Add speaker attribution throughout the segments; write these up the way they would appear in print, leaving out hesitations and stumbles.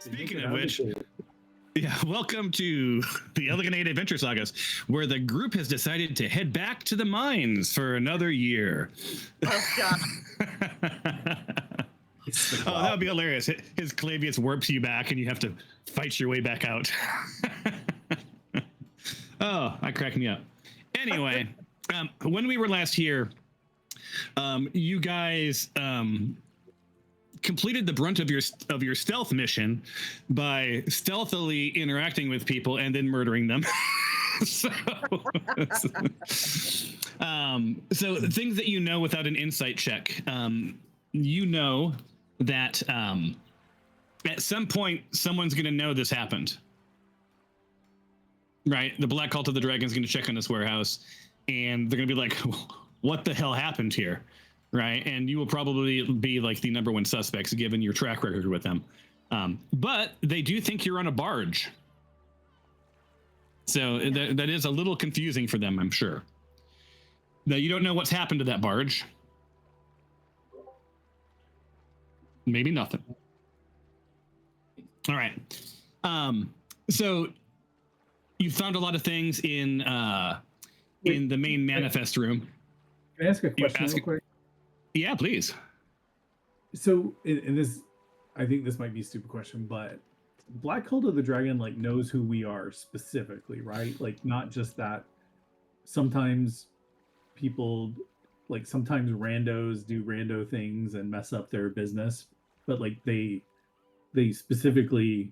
Speaker 1: Speaking of which, yeah, welcome to the Elegant Adventure Sagas, where the group has decided to head back to the mines for another year.
Speaker 2: Oh, God.
Speaker 1: Oh, that would be hilarious. His Clavius warps you back and you have to fight your way back out. Oh, that cracked me up. Anyway, when we were last here, you guys completed the brunt of your stealth mission by stealthily interacting with people and then murdering them. So things that you know without an insight check, you know that at some point someone's going to know this happened. Right? The Black Cult of the Dragon is going to check on this warehouse, and they're going to be like, what the hell happened here? Right? And you will probably be like the number one suspects given your track record with them. But they do think you're on a barge. So that is a little confusing for them, I'm sure. Now, you don't know what's happened to that barge. Maybe nothing. All right. So you found a lot of things in the main manifest room.
Speaker 3: Can I ask a question real quick?
Speaker 1: Yeah, please.
Speaker 3: So, in this, I think this might be a stupid question, but Black Cult of the Dragon like knows who we are specifically, right? Like not just that. Sometimes people, like sometimes randos do rando things and mess up their business, but like they specifically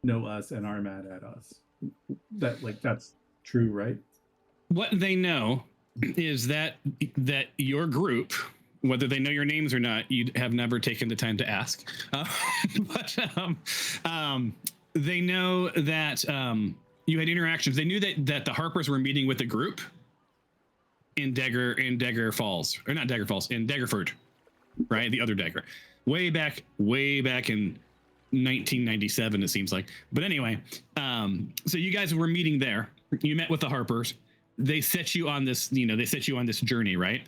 Speaker 3: know us and are mad at us. That's true, right?
Speaker 1: What they know is that your group, whether they know your names or not, you have never taken the time to ask. But they know that you had interactions. They knew that the Harpers were meeting with a group in Dagger Falls, or not Dagger Falls, in Daggerford, right? The other Dagger, way back in 1997, it seems like. But anyway, so you guys were meeting there. You met with the Harpers. They set you on this, journey, right?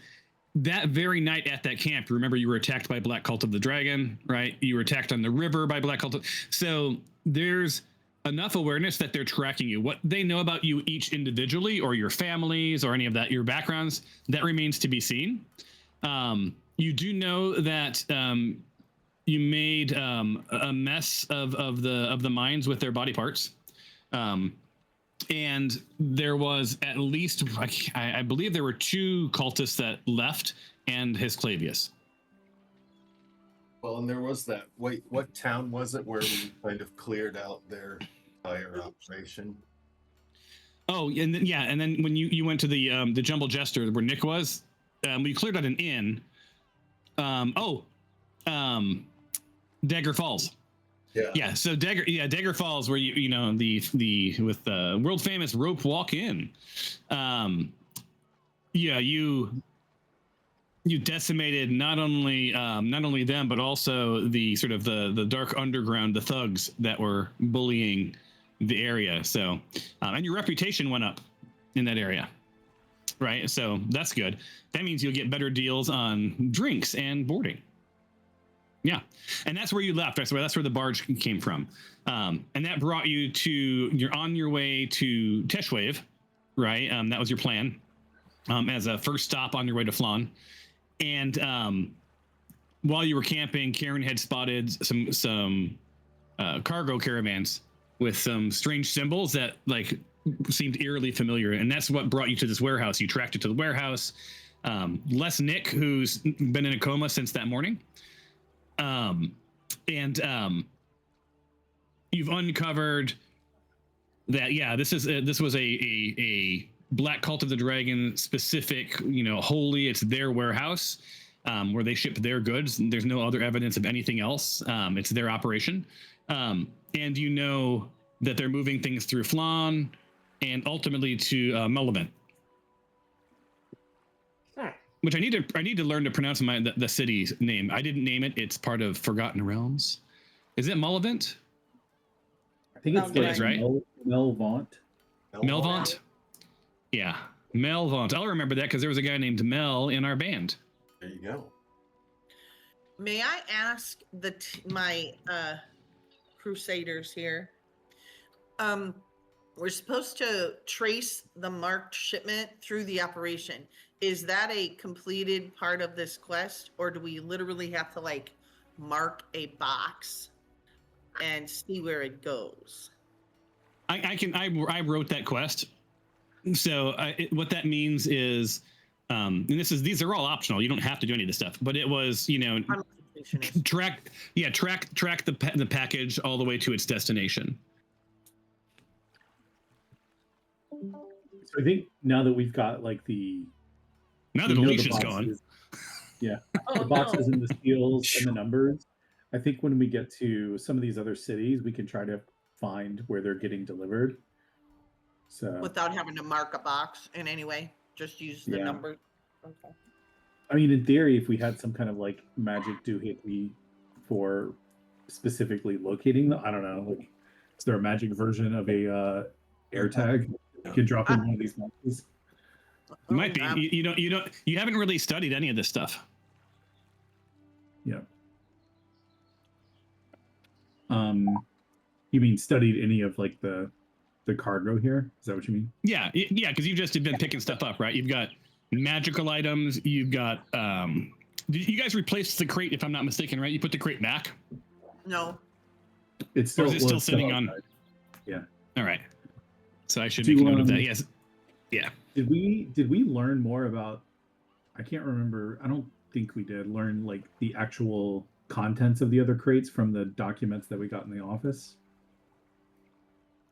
Speaker 1: That very night at that camp, remember you were attacked by Black Cult of the Dragon, right? You were attacked on the river by Black Cult. So there's enough awareness that they're tracking you. What they know about you each individually, or your families, or any of that, your backgrounds, that remains to be seen. You do know that you made a mess of the mines with their body parts. And there was at least, I believe there were 2 cultists that left, and his Clavius.
Speaker 4: Well, and there was that. Wait, what town was it where we kind of cleared out their entire operation?
Speaker 1: Oh, and then when you went to the Jumble Jester where Nick was, we cleared out an inn. Dagger Falls. Yeah. So Dagger Falls, where the with the world famous rope walk in. You decimated not only them, but also the sort of the dark underground, the thugs that were bullying the area. So and your reputation went up in that area, right? So that's good. That means you'll get better deals on drinks and boarding. Yeah, and that's where you left. That's where the barge came from, and that brought you you're on your way to Teshwave, right? That was your plan as a first stop on your way to Flan. And while you were camping, Karen had spotted some cargo caravans with some strange symbols that like seemed eerily familiar, and that's what brought you to this warehouse. You tracked it to the warehouse. Les Nick, who's been in a coma since that morning. You've uncovered that, this was a Black Cult of the Dragon specific, wholly, it's their warehouse, where they ship their goods. There's no other evidence of anything else. It's their operation. And you know that they're moving things through Flan and ultimately to Melvin. Which I need to learn to pronounce the city's name. I didn't name it. It's part of Forgotten Realms. Is it Mullivant?
Speaker 3: I think it's like
Speaker 1: right.
Speaker 3: Melvant.
Speaker 1: Melvant? Yeah, Melvant. I'll remember that because there was a guy named Mel in our band.
Speaker 4: There you go.
Speaker 2: May I ask my Crusaders here. We're supposed to trace the marked shipment through the operation. Is that a completed part of this quest, or do we literally have to like mark a box and see where it goes?
Speaker 1: I wrote that quest. So what that means is, and these are all optional. You don't have to do any of this stuff, but it was, track the package all the way to its destination.
Speaker 3: So I think now that we've got like
Speaker 1: now that Alicia's gone,
Speaker 3: the boxes and the seals and the numbers, I think when we get to some of these other cities, we can try to find where they're getting delivered. So
Speaker 2: without having to mark a box in any way, just use the number. Okay.
Speaker 3: I mean, in theory, if we had some kind of like magic doohickey for specifically locating them, I don't know. Like, is there a magic version of a air tag you can drop in one of these boxes?
Speaker 1: Might be. You haven't really studied any of this stuff.
Speaker 3: Yeah. You mean studied any of like the cargo here? Is that what you mean?
Speaker 1: Yeah, because you've just been picking stuff up, right? You've got magical items. You've got. Did you guys replace the crate? If I'm not mistaken, right? You put the crate back.
Speaker 2: No.
Speaker 3: It's still.
Speaker 1: Or is it still sitting on?
Speaker 3: Yeah.
Speaker 1: All right. So I should make note of that. Yes. Yeah.
Speaker 3: Did we learn more about? I can't remember. I don't think we did learn like the actual contents of the other crates from the documents that we got in the office.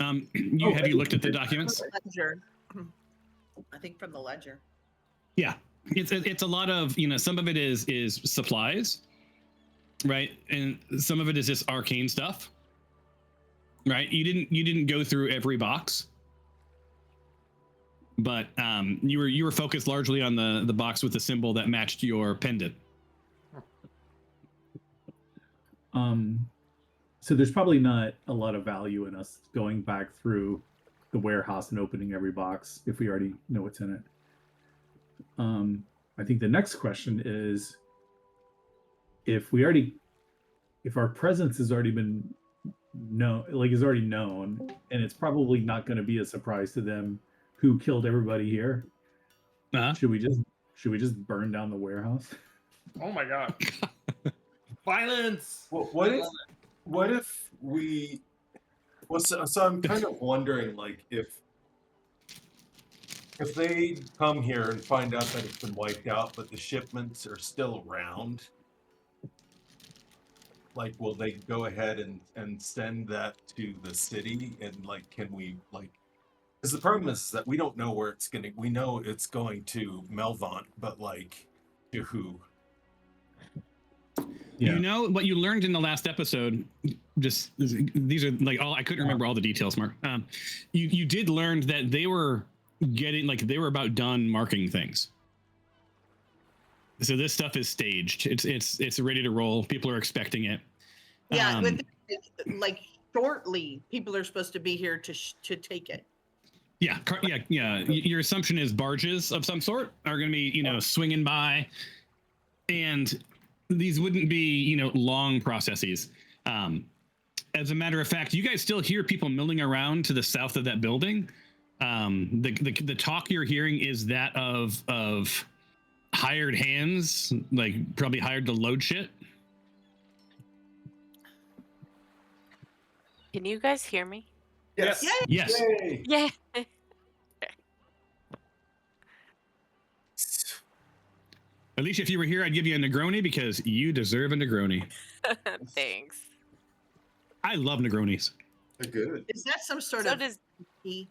Speaker 1: Have you looked at the documents?
Speaker 2: Ledger. I think from the ledger.
Speaker 1: Yeah, it's a lot of, some of it is supplies, right, and some of it is just arcane stuff, right? You didn't go through every box, but you were focused largely on the box with the symbol that matched your pendant.
Speaker 3: So there's probably not a lot of value in us going back through the warehouse and opening every box if we already know what's in it. I think the next question is if our presence has already been is already known, and it's probably not going to be a surprise to them who killed everybody here. Should we just burn down the warehouse?
Speaker 5: Oh my god. Violence.
Speaker 4: What if we? Well, so I'm kind of wondering, like, if they come here and find out that it's been wiped out, but the shipments are still around, like, will they go ahead and send that to the city? And like, can we like? Because the problem is that we don't know where it's going to. We know it's going to Melvant, but like, to who?
Speaker 3: Yeah.
Speaker 1: You know what you learned in the last episode? Just these are like all I couldn't remember all the details, Mark. You did learn that they were about done marking things. So this stuff is staged. It's ready to roll. People are expecting it.
Speaker 2: Yeah, like shortly, people are supposed to be here to take it.
Speaker 1: Yeah. Your assumption is barges of some sort are going to be swinging by, and these wouldn't be, long processes. As a matter of fact, you guys still hear people milling around to the south of that building. The talk you're hearing is that of hired hands, like probably hired to load shit.
Speaker 6: Can you guys hear me?
Speaker 4: Yes.
Speaker 1: Yes.
Speaker 4: Yay.
Speaker 6: Yeah.
Speaker 1: Alicia, if you were here, I'd give you a Negroni because you deserve a Negroni.
Speaker 6: Thanks.
Speaker 1: I love Negronis.
Speaker 4: They're good.
Speaker 2: Is that some sort
Speaker 6: So
Speaker 2: of
Speaker 6: does
Speaker 2: tea?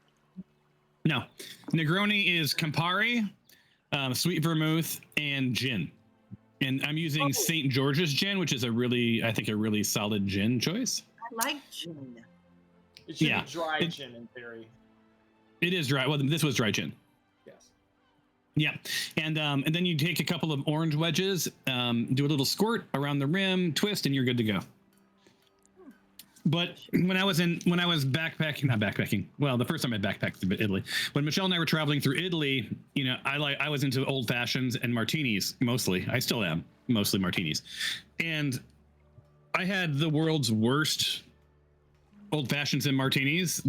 Speaker 1: No, Negroni is Campari, sweet vermouth, and gin. And I'm using St. George's gin, which is a really solid gin choice.
Speaker 2: I like gin.
Speaker 5: It should be dry gin in theory.
Speaker 1: It is dry. Well, this was dry gin.
Speaker 5: Yes.
Speaker 1: Yeah, and then you take a couple of orange wedges, do a little squirt around the rim, twist, and you're good to go. But when I was backpacking. Well, the first time I backpacked to Italy, when Michelle and I were traveling through Italy, I was into old fashions and martinis mostly. I still am mostly martinis, and I had the world's worst old fashions and martinis.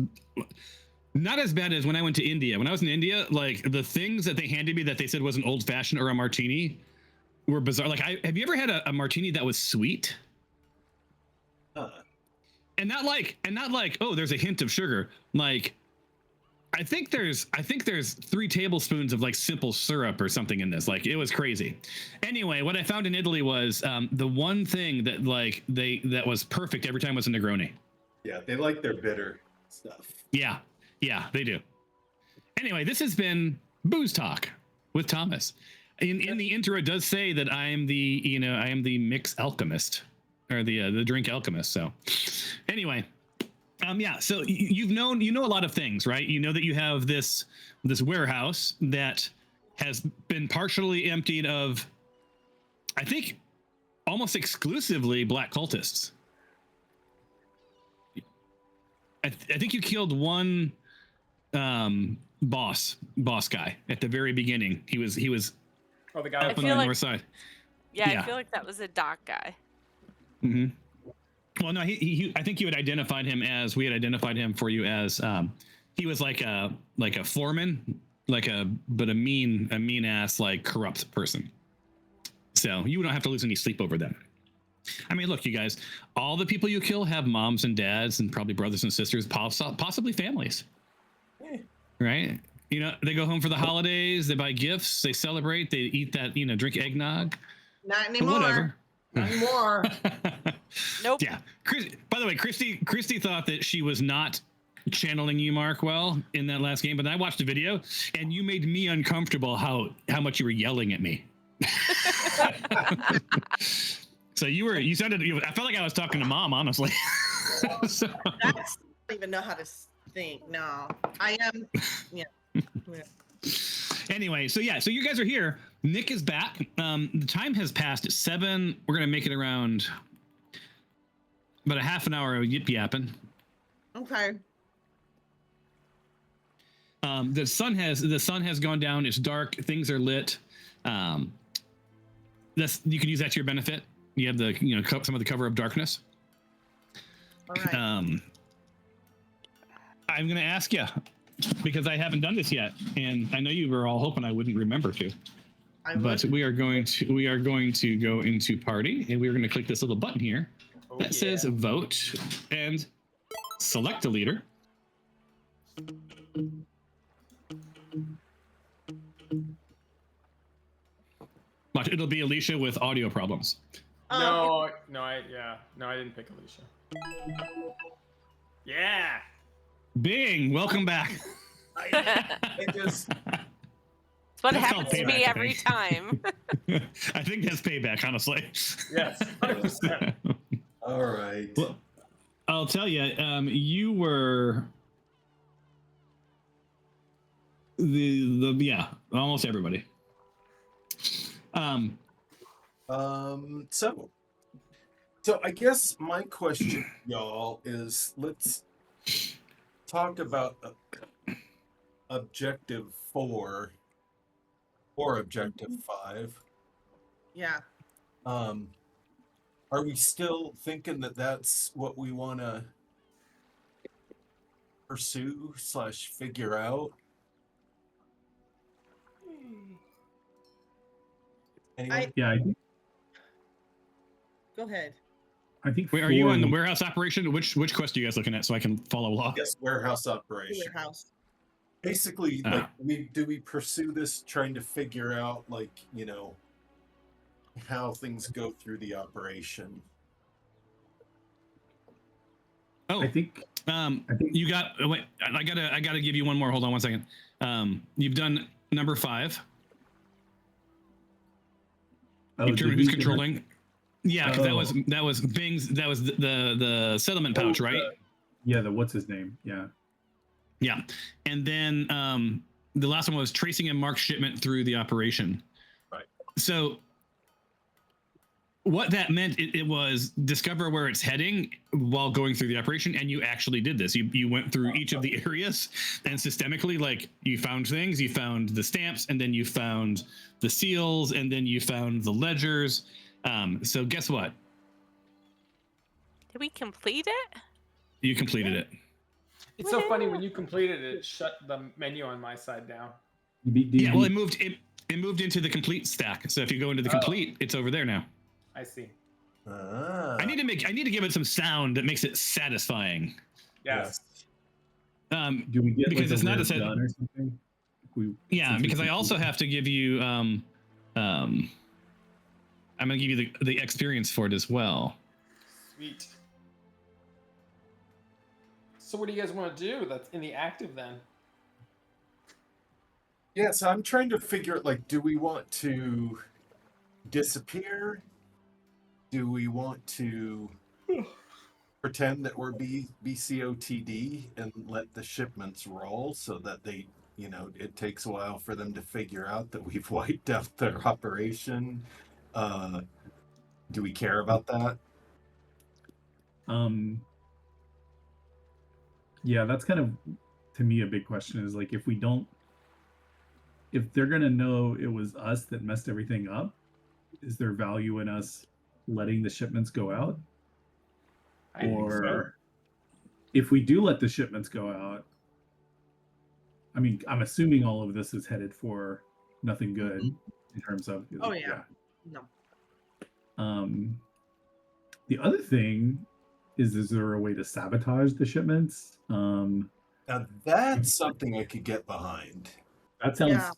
Speaker 1: Not as bad as when I went to India. When I was in India, like the things that they handed me that they said was an old fashioned or a martini were bizarre. Like, have you ever had a martini that was sweet? And not like, oh, there's a hint of sugar. Like, I think there's 3 tablespoons of like simple syrup or something in this. Like, it was crazy. Anyway, what I found in Italy was the one thing that like that was perfect every time was a Negroni.
Speaker 4: Yeah, they like their bitter stuff.
Speaker 1: Yeah, they do. Anyway, this has been Booze Talk with Thomas. In the intro, it does say that I am the mix alchemist, or the drink alchemist. So, anyway, yeah. So you know a lot of things, right? You know that you have this warehouse that has been partially emptied of, I think, almost exclusively black cultists. I think you killed one boss guy at the very beginning. He was
Speaker 5: Oh, the guy.
Speaker 1: up on the north side.
Speaker 6: Yeah,
Speaker 1: Yeah.
Speaker 6: I feel like that was a dock guy.
Speaker 1: Mm-hmm. Well, no, he I think you had identified him as, we had identified him for you as he was like a foreman, but a mean ass, like, corrupt person. So you don't have to lose any sleep over that. I mean, look, you guys, all the people you kill have moms and dads and probably brothers and sisters, possibly families. Right? You know, they go home for the holidays, they buy gifts, they celebrate, they eat that, drink eggnog.
Speaker 2: Not anymore.
Speaker 1: Whatever.
Speaker 2: Not anymore.
Speaker 6: Nope.
Speaker 1: Yeah. By the way, Christy thought that she was not channeling you, Mark, well in that last game, but I watched the video and you made me uncomfortable how much you were yelling at me. So you sounded, I felt like I was talking to Mom, honestly. So.
Speaker 2: I don't even know how to think. No, I am. Yeah.
Speaker 1: Anyway, so you guys are here. Nick is back. The time has passed 7. We're gonna make it around about a half an hour of yip yapping.
Speaker 2: Okay.
Speaker 1: The sun has gone down. It's dark. Things are lit. You can use that to your benefit. You have the some of the cover of darkness.
Speaker 2: All right.
Speaker 1: I'm gonna ask you, because I haven't done this yet, and I know you were all hoping I wouldn't remember to. But we are going to go into party, and we're going to click this little button here that says vote and select a leader. Watch, it'll be Alicia with audio problems.
Speaker 5: I didn't pick Alicia. Yeah.
Speaker 1: Bing, welcome back.
Speaker 4: It just
Speaker 6: It's what
Speaker 1: That's
Speaker 6: happens
Speaker 1: called
Speaker 6: to me
Speaker 1: payback, I
Speaker 6: every
Speaker 1: think.
Speaker 6: time.
Speaker 1: I think that's payback, honestly.
Speaker 5: Yes. 100%.
Speaker 4: all right.
Speaker 1: Well, I'll tell you, you were almost everybody.
Speaker 4: So I guess my question, y'all, is let's talk about objective 4 or objective 5.
Speaker 2: Yeah.
Speaker 4: Are we still thinking that that's what we want to pursue / figure out? Anyone?
Speaker 3: Yeah,
Speaker 2: Go ahead.
Speaker 3: I think.
Speaker 1: Wait, are you on the warehouse operation? Which quest are you guys looking at so I can follow along?
Speaker 4: Yes, warehouse operation.
Speaker 2: Warehouse.
Speaker 4: Basically, like, we pursue this trying to figure out, like, how things go through the operation.
Speaker 1: Oh,
Speaker 3: I think
Speaker 1: you got. Wait, I gotta give you one more. Hold on one second. You've done number 5.
Speaker 3: Oh,
Speaker 1: Determine
Speaker 3: did
Speaker 1: who's
Speaker 3: we-
Speaker 1: controlling. Yeah, because
Speaker 3: Oh.
Speaker 1: that was Bing's. That was the settlement pouch, right?
Speaker 3: Yeah, the what's his name? Yeah.
Speaker 1: Yeah, and then the last one was tracing and marked shipment through the operation.
Speaker 4: Right.
Speaker 1: So what that meant, it was discover where it's heading while going through the operation, and you actually did this. You went through each of the areas and systemically, like, you found things. You found the stamps, and then you found the seals, and then you found the ledgers. So guess what?
Speaker 6: Did we complete it?
Speaker 1: You completed it.
Speaker 5: It's so funny when you completed it, it shut the menu on my side down.
Speaker 1: Yeah, well, it moved into the complete stack. So if you go into the
Speaker 5: Oh.
Speaker 1: complete, it's over there now.
Speaker 5: I see.
Speaker 1: I need to give it some sound that makes it satisfying.
Speaker 5: Yes.
Speaker 3: Do we get
Speaker 1: because
Speaker 3: like
Speaker 1: it's not a set.
Speaker 3: done or something?
Speaker 1: Yeah, because I also have to give you I'm gonna give you the experience for it as well.
Speaker 5: Sweet. So what do you guys want to do that's in the active then?
Speaker 4: Yeah, so I'm trying to figure like, do we want to disappear? Do we want to pretend that we're BCOTD and let the shipments roll so that they, it takes a while for them to figure out that we've wiped out their operation? Do we care about that?
Speaker 3: Yeah, that's kind of, to me, a big question is like, if they're going to know it was us that messed everything up, is there value in us letting the shipments go out?
Speaker 5: I think so.
Speaker 3: If we do let the shipments go out, I mean, I'm assuming all of this is headed for nothing good in terms of.
Speaker 2: Oh yeah. No.
Speaker 3: The other thing is there a way to sabotage the shipments?
Speaker 4: Now that's something I could get behind.
Speaker 3: That sounds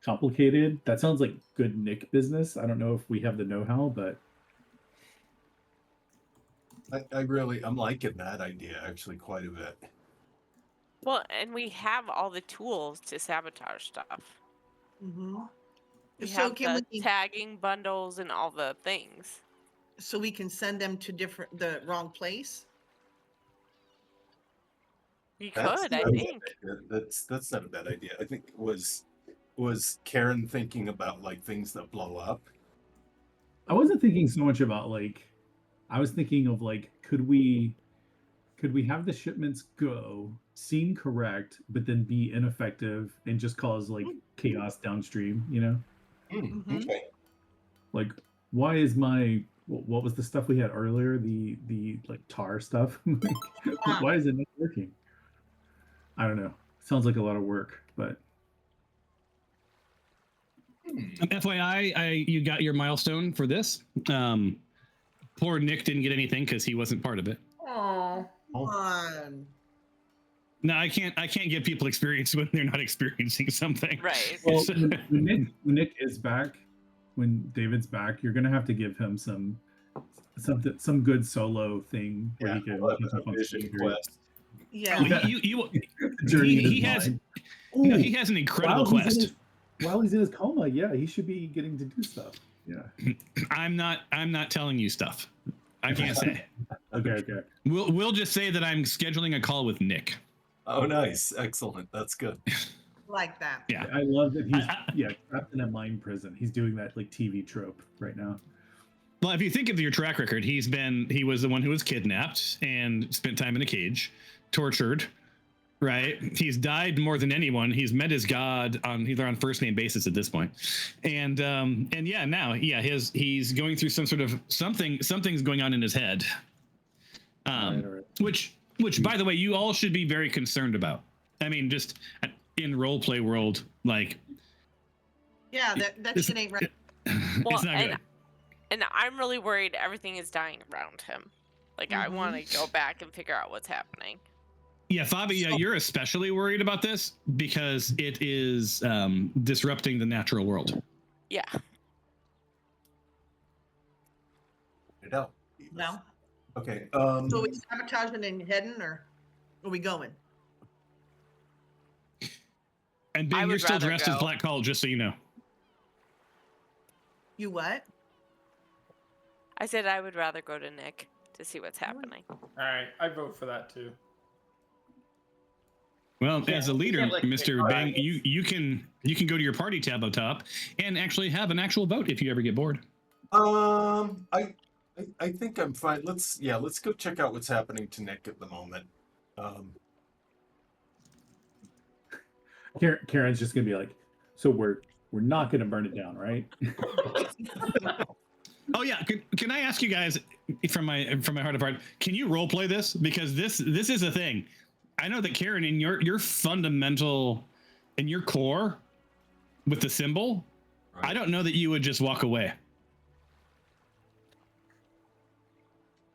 Speaker 3: complicated. That sounds like good Nick business. I don't know if we have the know-how, but
Speaker 4: I'm liking that idea actually quite a bit.
Speaker 6: Well, and we have all the tools to sabotage stuff.
Speaker 2: Mm-hmm.
Speaker 6: We
Speaker 2: So
Speaker 6: have
Speaker 2: can
Speaker 6: the tagging bundles and all the things.
Speaker 2: So we can send them to the wrong place?
Speaker 6: We
Speaker 4: That's
Speaker 6: could, I
Speaker 4: not a bad
Speaker 6: think.
Speaker 4: idea. That's not a bad idea. I think was Karen thinking about like things that blow up?
Speaker 3: I wasn't thinking so much about like, I was thinking of like, could we have the shipments go, seem correct, but then be ineffective and just cause like chaos downstream,
Speaker 2: Mhm.
Speaker 4: Okay.
Speaker 3: Like, why is what was the stuff we had earlier? The like tar stuff. Why is it not working? I don't know. Sounds like a lot of work, but
Speaker 1: FYI, you got your milestone for this. Poor Nick didn't get anything because he wasn't part of it.
Speaker 5: Aww.
Speaker 2: Come on.
Speaker 1: No, I can't give people experience when they're not experiencing something.
Speaker 6: Right.
Speaker 3: well, when Nick is back, when David's back, you're gonna have to give him some good solo thing where he can catch up on
Speaker 4: vision
Speaker 3: some
Speaker 4: quest.
Speaker 2: Yeah.
Speaker 1: He has an incredible quest.
Speaker 3: While he's in his coma, yeah, he should be getting to do stuff. Yeah.
Speaker 1: I'm not telling you stuff. I can't say.
Speaker 3: Okay.
Speaker 1: We'll just say that I'm scheduling a call with Nick.
Speaker 4: Oh, nice. Excellent. That's good.
Speaker 2: Like that.
Speaker 3: Yeah, I love that he's trapped in a mind prison. He's doing that like TV trope right now.
Speaker 1: Well, if you think of your track record, he was the one who was kidnapped and spent time in a cage, tortured, right? He's died more than anyone. He's met his god either on first name basis at this point. And he's going through some sort of something's going on in his head.
Speaker 3: Right.
Speaker 1: Which by the way, you all should be very concerned about. I mean, just in role play world, like,
Speaker 2: Yeah, that shit ain't right.
Speaker 1: It's not good.
Speaker 6: And I'm really worried everything is dying around him. Like, I want to go back and figure out what's happening.
Speaker 1: Yeah, Fabi, you're especially worried about this because it is disrupting the natural world.
Speaker 6: Yeah.
Speaker 4: No.
Speaker 2: No.
Speaker 4: Okay.
Speaker 2: So we sabotaging and heading, or are we going?
Speaker 1: And
Speaker 6: I
Speaker 1: Ben, you're
Speaker 6: would
Speaker 1: still
Speaker 6: rather
Speaker 1: dressed as
Speaker 6: go.
Speaker 1: Black Call, just so you know.
Speaker 2: You what?
Speaker 6: I said I would rather go to Nick to see what's happening.
Speaker 5: All right, I vote for that too.
Speaker 1: Well, as a leader,
Speaker 5: can't, like,
Speaker 1: Mr.
Speaker 5: pick
Speaker 1: Bang,
Speaker 5: targets.
Speaker 1: you can go to your party tab up top and actually have an actual vote if you ever get bored.
Speaker 4: I think I'm fine. Let's go check out what's happening to Nick at the moment.
Speaker 3: Karen's just gonna be like, so we're not gonna burn it down, right?
Speaker 1: Oh yeah, can I ask you guys? from my heart of heart, can you role play this? Because this is a thing. I know that Karen, in your fundamental, in your core, with the symbol,
Speaker 4: Right.
Speaker 1: I don't know that you would just walk away.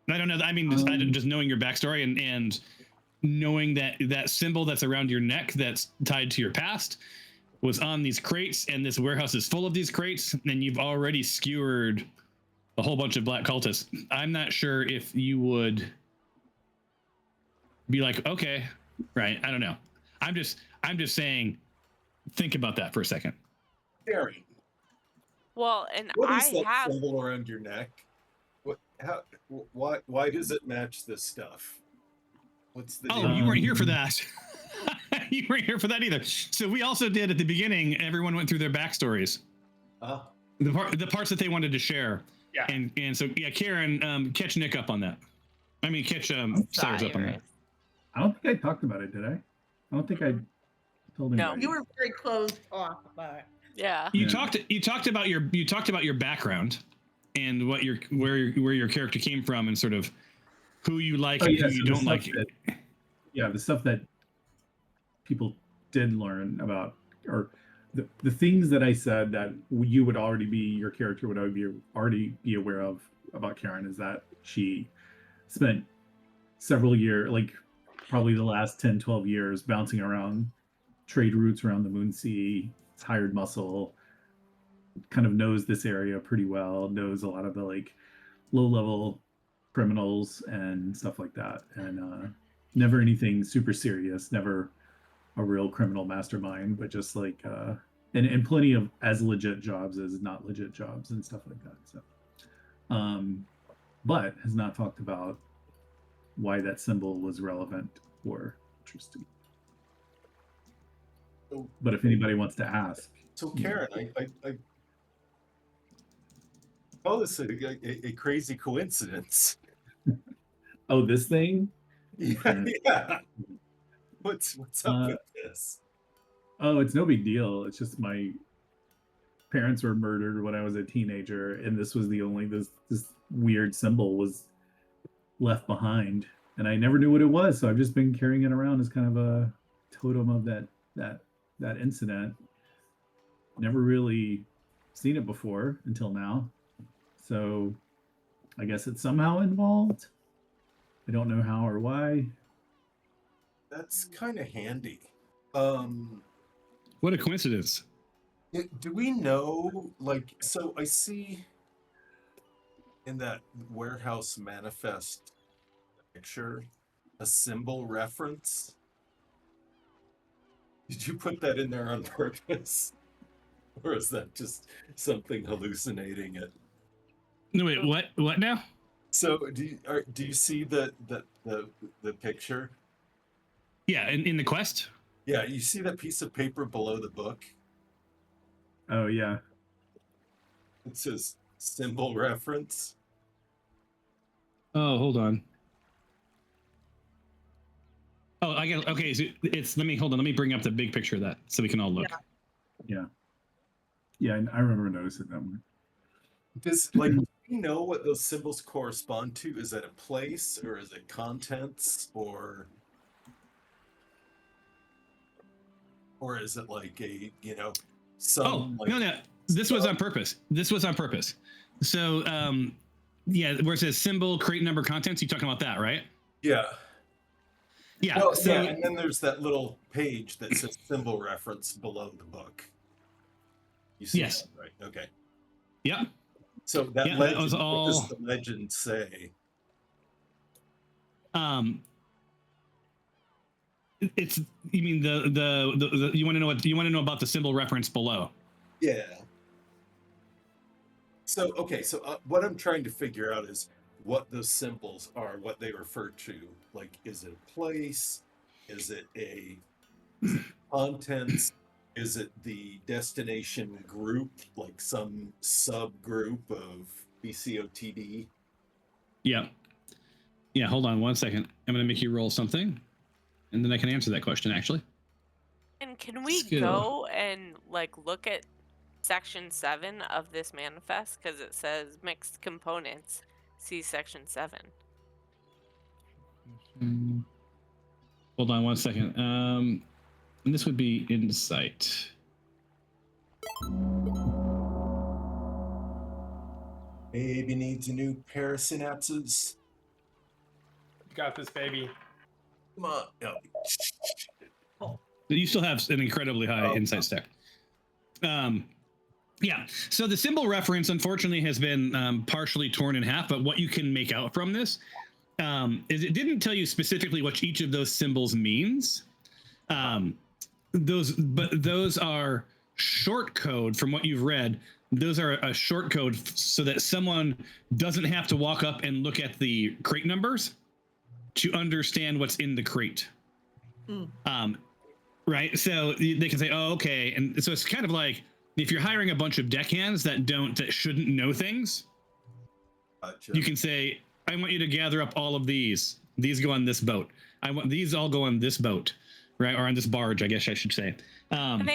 Speaker 1: I don't know. I mean, just knowing your backstory and knowing that symbol that's around your neck that's tied to your past was on these crates, and this warehouse is full of these crates, and you've already skewered a whole bunch of black cultists. I'm not sure if you would be like, okay, right? I don't know. I'm just saying, think about that for a second.
Speaker 4: Karen,
Speaker 6: Well, and
Speaker 4: what is
Speaker 6: I
Speaker 4: that
Speaker 6: have.
Speaker 4: symbol around your neck? What? How? Why does it match this stuff? What's the?
Speaker 1: Oh,
Speaker 4: deal?
Speaker 1: you weren't here for that. You weren't here for that either. So we also did at the beginning. Everyone went through their backstories,
Speaker 4: Oh,
Speaker 1: the parts that they wanted to share.
Speaker 5: Yeah.
Speaker 1: And so yeah, Karen, catch Nick up on that. I mean, catch Cyrus up on that.
Speaker 6: Cyrus.
Speaker 3: I don't think I talked about it, did I? I don't think I told
Speaker 6: No.
Speaker 3: anybody.
Speaker 2: You were very close talk about it.
Speaker 6: Yeah.
Speaker 1: You
Speaker 3: Yeah.
Speaker 1: talked about your background and what where your character came from and sort of who you like
Speaker 3: Oh,
Speaker 1: and
Speaker 3: yeah,
Speaker 1: who you
Speaker 3: so the
Speaker 1: don't like.
Speaker 3: stuff the stuff that people did learn about, or the things that I said that you would already be, your character would already be aware of about Karen, is that she spent several years, like probably the last 10, 12 years, bouncing around trade routes around the Moon Sea. It's hired muscle, kind of knows this area pretty well, knows a lot of the like low level criminals and stuff like that, and never anything super serious, never a real criminal mastermind, but just like and plenty of as legit jobs as not legit jobs and stuff like that. So but has not talked about why that symbol was relevant or interesting.
Speaker 4: So-
Speaker 3: But if anybody wants to ask.
Speaker 4: So Karen, I call this a crazy coincidence.
Speaker 3: Oh, this thing?
Speaker 4: Yeah, yeah. What's up with this?
Speaker 3: Oh, it's no big deal. It's just my parents were murdered when I was a teenager, and this was the only this weird symbol was left behind, and I never knew what it was. So I've just been carrying it around as kind of a totem of that incident. Never really seen it before until now. So I guess it's somehow involved. I don't know how or why.
Speaker 4: That's kind of handy.
Speaker 1: What a coincidence.
Speaker 4: Do we know, like, so I see in that warehouse manifest picture a symbol reference. Did you put that in there on purpose? Or is that just something hallucinating it?
Speaker 1: No, wait, what now?
Speaker 4: So do you see the picture?
Speaker 1: Yeah, in the quest.
Speaker 4: Yeah, you see that piece of paper below the book?
Speaker 3: Oh yeah.
Speaker 4: It says symbol reference.
Speaker 1: Oh, hold on. Oh, I got okay. So it's let me bring up the big picture of that so we can all look.
Speaker 3: Yeah, I remember noticing that one.
Speaker 4: Does like do you know what those symbols correspond to? Is that a place or is it contents or is it like a some like
Speaker 1: no, this was on purpose. So yeah, where it says symbol, crate number, contents. You talking about that, right?
Speaker 4: yeah.
Speaker 1: Yeah.
Speaker 4: Well,
Speaker 1: so
Speaker 4: yeah, and then there's that little page that says symbol reference below the book. You see
Speaker 1: Yes.
Speaker 4: that, right? Okay.
Speaker 1: Yep.
Speaker 4: So that
Speaker 1: Yeah, that
Speaker 4: legend,
Speaker 1: was all-
Speaker 4: what does the legend say?
Speaker 1: It's you mean the you want to know about the symbol reference below?
Speaker 4: Yeah. So okay, so what I'm trying to figure out is what those symbols are, what they refer to. Like, is it a place? Is it a contents? Is it the destination group, like some subgroup of BCOTD?
Speaker 1: Yeah. Yeah. Hold on 1 second. I'm gonna make you roll something, and then I can answer that question actually.
Speaker 6: And can we
Speaker 1: Skill.
Speaker 6: go and like look at section 7 of this manifest because it says mixed components. see section 7.
Speaker 1: Hold on 1 second. And this would be insight.
Speaker 4: Baby needs a new pair of synapses.
Speaker 5: You got this, baby.
Speaker 4: Come on. Oh.
Speaker 1: You still have an incredibly high insight stack. Yeah, so the symbol reference, unfortunately, has been partially torn in half, but what you can make out from this is it didn't tell you specifically what each of those symbols means. Those are short code from what you've read. Those are a short code so that someone doesn't have to walk up and look at the crate numbers to understand what's in the crate. Right, so they can say, oh, okay. And so it's kind of like if you're hiring a bunch of deckhands that shouldn't know things,
Speaker 4: Gotcha.
Speaker 1: you can say, I want you to gather up all of these. These go on this boat. I want these all go on this boat, right? Or on this barge, I guess I should say.
Speaker 6: And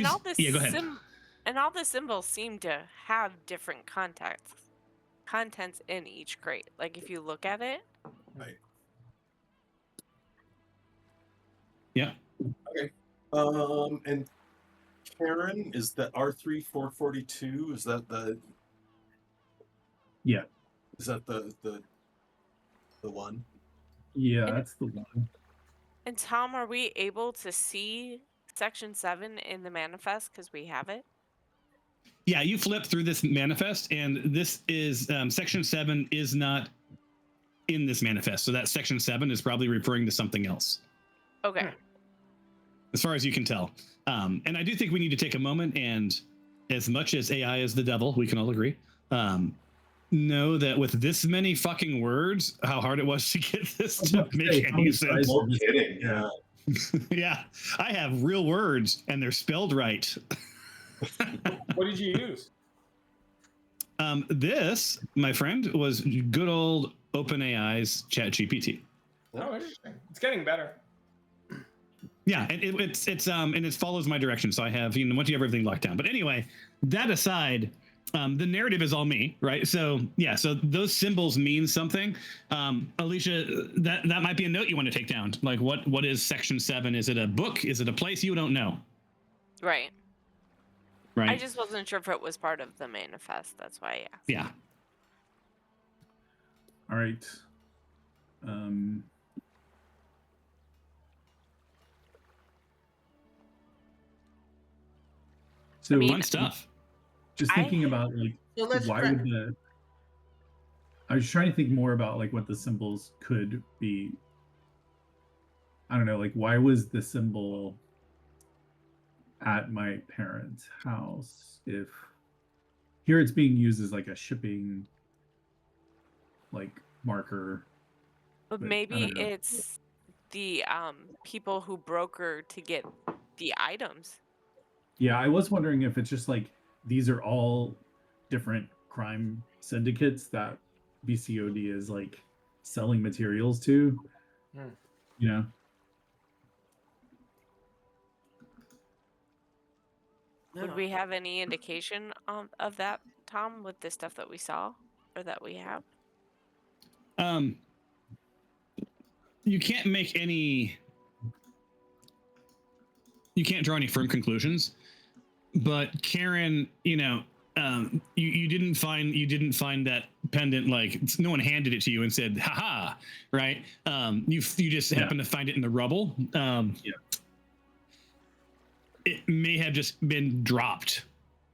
Speaker 6: all this
Speaker 1: yeah, go ahead.
Speaker 6: And all the symbols seem to have different contents in each crate. Like if you look at it.
Speaker 4: Right.
Speaker 1: Yeah.
Speaker 4: Okay. And Karen, is that R3442? Is that the?
Speaker 3: Yeah.
Speaker 4: Is that the one?
Speaker 3: Yeah, that's the one.
Speaker 6: And Tom, are we able to see section 7 in the manifest because we have it?
Speaker 1: Yeah, you flip through this manifest, and this is section 7 is not in this manifest. So that section 7 is probably referring to something else.
Speaker 6: Okay.
Speaker 1: As far as you can tell. And I do think we need to take a moment and, as much as AI is the devil, we can all agree, know that with this many fucking words, how hard it was to get this to make any sense.
Speaker 4: No kidding. Yeah.
Speaker 1: Yeah, I have real words and they're spelled right.
Speaker 5: What did you use?
Speaker 1: This, my friend, was good old OpenAI's ChatGPT.
Speaker 5: Oh, interesting. It's getting better.
Speaker 1: Yeah, and it follows my direction. So I have, once you have everything locked down. But anyway, that aside, the narrative is all me, right? So yeah, so those symbols mean something. Alicia, that might be a note you want to take down. Like what is section 7? Is it a book? Is it a place? You don't know.
Speaker 6: Right.
Speaker 1: Right.
Speaker 6: I just wasn't sure if it was part of the manifest. That's why I asked.
Speaker 1: Yeah.
Speaker 3: All right. So
Speaker 1: Fun stuff.
Speaker 3: just thinking about like
Speaker 2: So let's
Speaker 3: why would the I was trying to think more about like what the symbols could be. I don't know, like why was the symbol at my parents' house if here it's being used as like a shipping like marker.
Speaker 6: But
Speaker 3: But I
Speaker 6: maybe
Speaker 3: don't know.
Speaker 6: it's the people who broker to get the items.
Speaker 3: Yeah, I was wondering if it's just like these are all different crime syndicates that BCOD is like selling materials to.
Speaker 5: Hmm.
Speaker 3: You know?
Speaker 6: Would we have any indication of that, Tom, with the stuff that we saw or that we have?
Speaker 1: You can't make any. You can't draw any firm conclusions, but Karen, you didn't find that pendant, like no one handed it to you and said, "Ha-ha," right? You just happened to find it in the rubble. It may have just been dropped,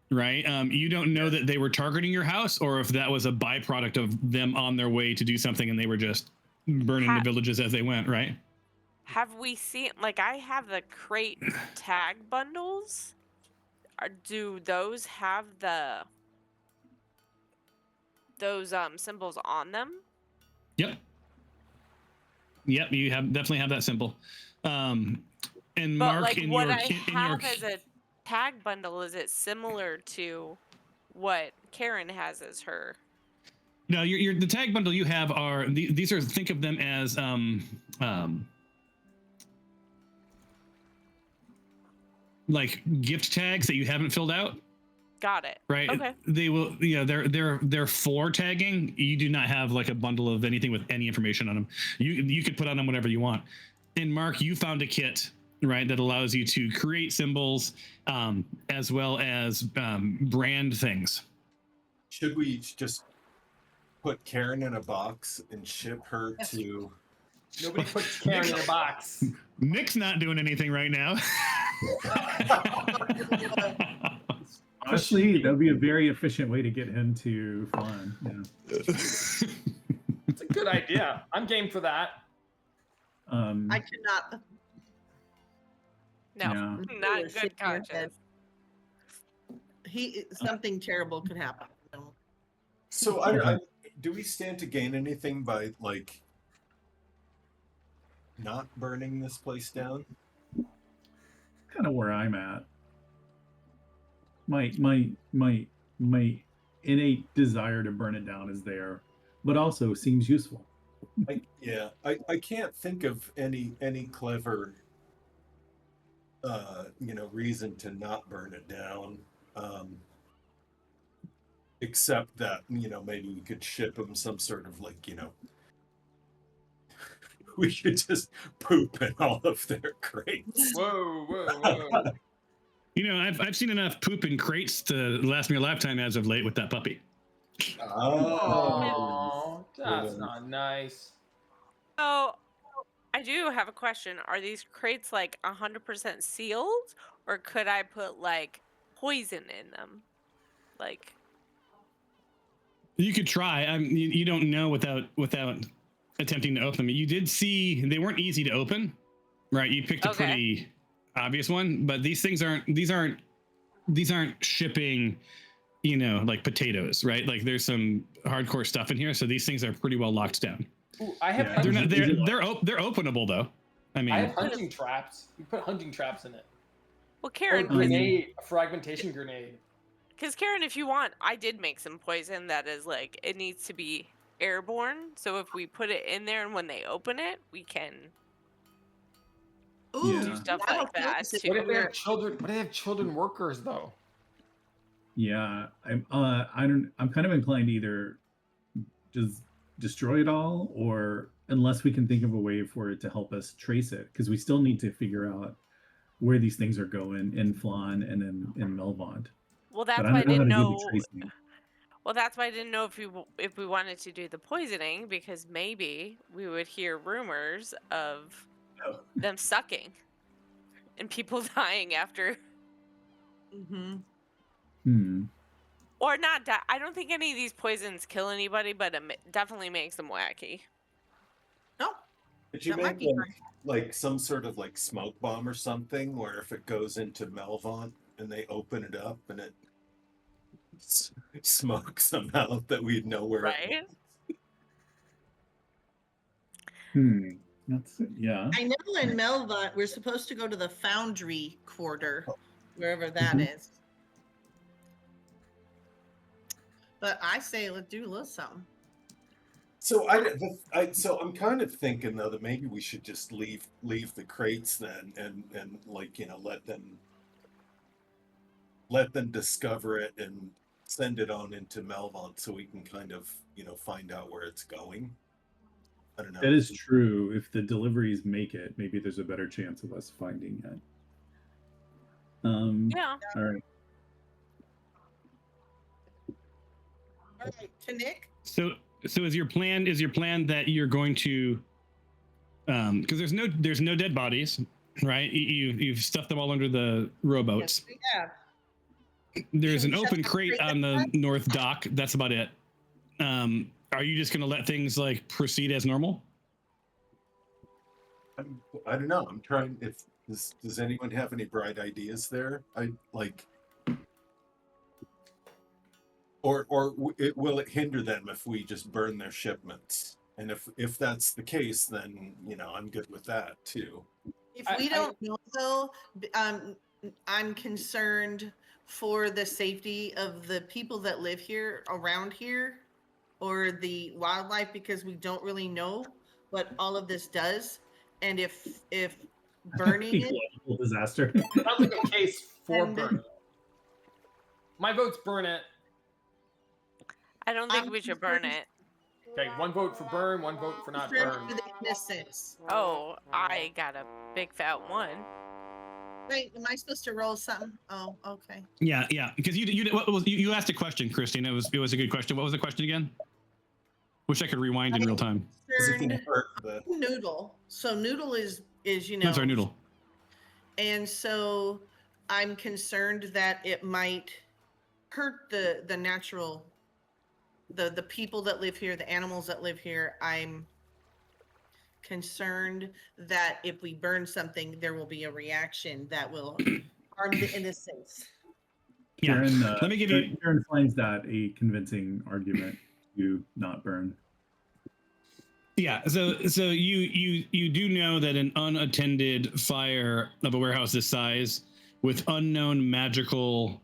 Speaker 1: right? You don't know that they were targeting your house, or if that was a byproduct of them on their way to do something and they were just burning the villages as they went, right?
Speaker 6: Have we seen, like, I have the crate tag bundles. Do those have those symbols on them?
Speaker 1: Yep, you definitely have that symbol. And
Speaker 6: But
Speaker 1: Mark,
Speaker 6: like
Speaker 1: in
Speaker 6: what
Speaker 1: your,
Speaker 6: I
Speaker 1: in
Speaker 6: have
Speaker 1: your,
Speaker 6: as a tag bundle, is it similar to what Karen has as her?
Speaker 1: no, the tag bundle you have are these are, think of them as like gift tags that you haven't filled out.
Speaker 6: Got it.
Speaker 1: right?
Speaker 6: Okay.
Speaker 1: They will, their floor tagging. You do not have like a bundle of anything with any information on them. You could put on them whatever you want. And Mark, you found a kit, right, that allows you to create symbols as well as brand things.
Speaker 4: Should we just put Karen in a box and ship her
Speaker 2: Yes.
Speaker 4: to?
Speaker 5: Nobody puts Karen in a box.
Speaker 1: Nick's not doing anything right now.
Speaker 3: Honestly, that would be a very efficient way to get him to fun. Yeah.
Speaker 5: It's a good idea. I'm game for that.
Speaker 2: I cannot.
Speaker 6: No,
Speaker 3: Yeah.
Speaker 6: not
Speaker 2: Ooh,
Speaker 6: good
Speaker 2: shit in your head.
Speaker 6: conscience.
Speaker 2: Something terrible could happen. No.
Speaker 4: So do we stand to gain anything by like not burning this place down?
Speaker 3: Kind of where I'm at. My innate desire to burn it down is there, but also seems useful.
Speaker 4: I can't think of any clever reason to not burn it down, except that maybe we could ship them some sort of like we could just poop in all of their crates.
Speaker 5: Whoa.
Speaker 1: I've seen enough poop in crates to last me a lifetime as of late with that puppy.
Speaker 5: Oh, that's not nice.
Speaker 6: So, I do have a question. Are these crates like 100% sealed, or could I put like poison in them? Like,
Speaker 1: You could try. You don't know without attempting to open them. You did see they weren't easy to open, right? You picked a
Speaker 6: Okay.
Speaker 1: pretty obvious one, but these things aren't shipping, like potatoes, right? Like there's some hardcore stuff in here, so these things are pretty well locked down.
Speaker 5: Ooh, I have
Speaker 3: Yeah.
Speaker 1: They're openable though. I mean,
Speaker 5: I have hunting traps. You put hunting traps in it.
Speaker 6: well,
Speaker 5: Or a
Speaker 6: Karen,
Speaker 5: grenade, a fragmentation grenade.
Speaker 6: because Karen, if you want, I did make some poison that is like it needs to be airborne. So if we put it in there and when they open it, we can
Speaker 2: Ooh,
Speaker 3: Yeah.
Speaker 6: do stuff
Speaker 2: that'll
Speaker 6: like that
Speaker 2: fix it.
Speaker 6: too.
Speaker 5: What if they have children? What if they have children workers though?
Speaker 3: Yeah, I'm kind of inclined to either just destroy it all, or unless we can think of a way for it to help us trace it, because we still need to figure out where these things are going in Flan and in Melvant.
Speaker 6: Well, that's
Speaker 3: But
Speaker 6: why I
Speaker 3: I don't
Speaker 6: didn't
Speaker 3: know how to
Speaker 6: know.
Speaker 3: do the tracing.
Speaker 6: Well, that's why I didn't know if we wanted to do the poisoning, because maybe we would hear rumors of them sucking and people dying after,
Speaker 2: Mm-hmm.
Speaker 6: or not die. I don't think any of these poisons kill anybody, but it definitely makes them wacky.
Speaker 2: No.
Speaker 4: Could you
Speaker 2: That might
Speaker 4: make
Speaker 2: be
Speaker 4: like some sort of like smoke bomb or something, where if it goes into Melvant and they open it up and it smoke somehow that we'd know where
Speaker 6: Right?
Speaker 3: That's yeah.
Speaker 2: I know in Melva we're supposed to go to the Foundry quarter, wherever that is. But I say let's do a little something.
Speaker 4: So so I'm kind of thinking though that maybe we should just leave the crates then and like let them discover it and send it on into Melvant so we can kind of find out where it's going. I don't know.
Speaker 3: That is true. If the deliveries make it, maybe there's a better chance of us finding it.
Speaker 6: Yeah.
Speaker 3: All right.
Speaker 2: All right, to Nick.
Speaker 1: so is your plan that you're going to because there's no dead bodies, right? You've stuffed them all under the rowboats.
Speaker 2: Yes, we have.
Speaker 1: There's
Speaker 2: Should
Speaker 1: an
Speaker 2: we shut
Speaker 1: open
Speaker 2: the
Speaker 1: crate
Speaker 2: crate
Speaker 1: on the
Speaker 2: down?
Speaker 1: north dock. That's about it. Are you just going to let things like proceed as normal?
Speaker 4: I don't know. I'm trying. If does anyone have any bright ideas there? Or will it hinder them if we just burn their shipments? And if that's the case, then I'm good with that too.
Speaker 2: If we don't know though, I'm concerned for the safety of the people that live here around here or the wildlife, because we don't really know what all of this does. And if burning it,
Speaker 3: Ecological disaster.
Speaker 5: Sounds like a case for
Speaker 2: And-
Speaker 5: burning. My vote's burn it.
Speaker 6: I don't think
Speaker 2: I'm
Speaker 6: we should burn
Speaker 2: concerned-
Speaker 6: it.
Speaker 5: Okay, 1 vote for burn, 1 vote for not
Speaker 2: concerned
Speaker 5: burn.
Speaker 2: with innocence.
Speaker 6: Oh, I got a big fat 1.
Speaker 2: Wait, am I supposed to roll something? Oh, okay.
Speaker 1: Yeah, because you asked a question, Christine. It was a good question. What was the question again? Wish I could rewind in real time.
Speaker 4: Is it gonna
Speaker 2: Concerned
Speaker 4: hurt the
Speaker 2: Noodle. So Noodle is
Speaker 1: That's our noodle.
Speaker 2: And so I'm concerned that it might hurt the natural the people that live here, the animals that live here. I'm concerned that if we burn something, there will be a reaction that will harm the innocents.
Speaker 1: Yeah.
Speaker 3: Karen,
Speaker 1: Let me give you.
Speaker 3: Karen finds that a convincing argument to not burn.
Speaker 1: Yeah. So you do know that an unattended fire of a warehouse this size with unknown magical.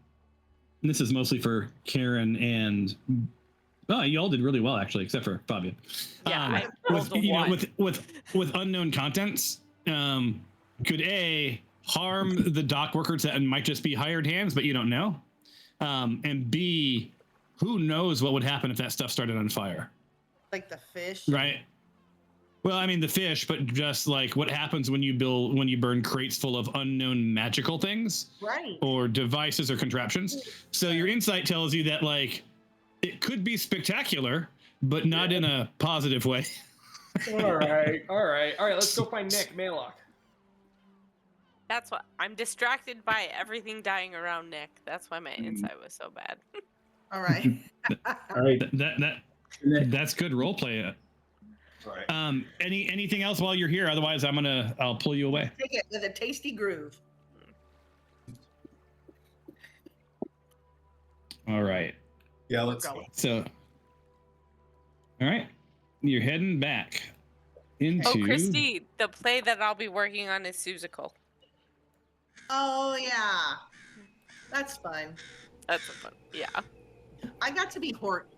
Speaker 1: And this is mostly for Karen and. Oh, you all did really well actually, except for Fabian.
Speaker 6: Yeah, I rolled a
Speaker 1: you know,
Speaker 6: 1.
Speaker 1: with unknown contents, could A, harm the dock workers that might just be hired hands, but you don't know, and B, who knows what would happen if that stuff started on fire?
Speaker 2: Like the fish.
Speaker 1: Right. Well, I mean the fish, but just like what happens when you burn crates full of unknown magical things,
Speaker 2: Right.
Speaker 1: or devices or contraptions. So your insight tells you that like it could be spectacular, but not in a positive way.
Speaker 5: All right. Let's go find Nick Maylock.
Speaker 6: That's what I'm distracted by everything dying around Nick. That's why my insight was so bad.
Speaker 2: All right.
Speaker 3: All right.
Speaker 1: That's good role play.
Speaker 4: right?
Speaker 1: Anything else while you're here? Otherwise, I'll pull you away.
Speaker 2: Take it with a tasty groove.
Speaker 1: All right.
Speaker 4: Yeah, let's
Speaker 2: Go.
Speaker 4: go.
Speaker 1: So, all right, you're heading back into.
Speaker 6: Oh, Christy, the play that I'll be working on is Susical.
Speaker 2: Oh yeah. That's fun.
Speaker 6: That's a fun. Yeah,
Speaker 2: I got to be Hort.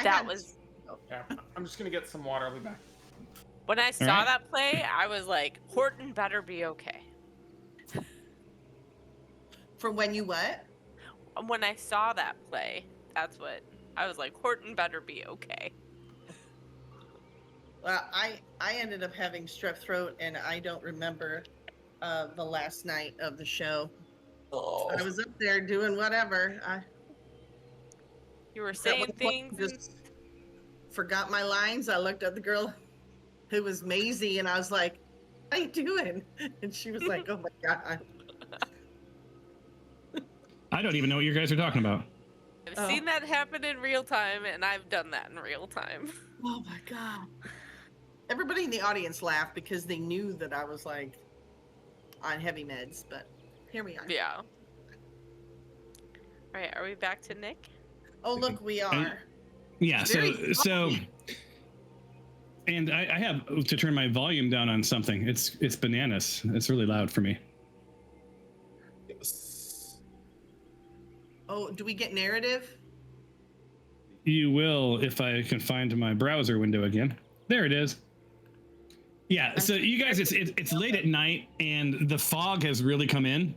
Speaker 6: that was
Speaker 5: Yeah, I'm just gonna get some water. I'll be back.
Speaker 6: when I saw
Speaker 1: right.
Speaker 6: that play. I was like, Horton better be okay.
Speaker 2: For when you what?
Speaker 6: When I saw that play, that's what I was like. Horton better be okay.
Speaker 2: Well, I ended up having strep throat, and I don't remember the last night of the show.
Speaker 4: Oh,
Speaker 2: I was up there doing whatever.
Speaker 6: You were
Speaker 2: At
Speaker 6: saying
Speaker 2: one point,
Speaker 6: things. And
Speaker 2: just forgot my lines. I looked at the girl who was Maisie, and I was like, "How you doing?" And she was like, "Oh my god."
Speaker 1: I don't even know what you guys are talking about.
Speaker 6: I've seen that happen in real time, and I've done that in real time.
Speaker 2: Oh my god. Everybody in the audience laughed because they knew that I was like on heavy meds, but here we are.
Speaker 6: Yeah. All right, are we back to Nick?
Speaker 2: Oh, look, we are.
Speaker 1: Yeah.
Speaker 2: Very
Speaker 1: So, and I have to turn my volume down on something. It's bananas. It's really loud for me.
Speaker 4: yes.
Speaker 2: Oh, do we get narrative?
Speaker 1: You will if I can find my browser window again. There it is. Yeah, so you guys, it's late at night and the fog has really come in.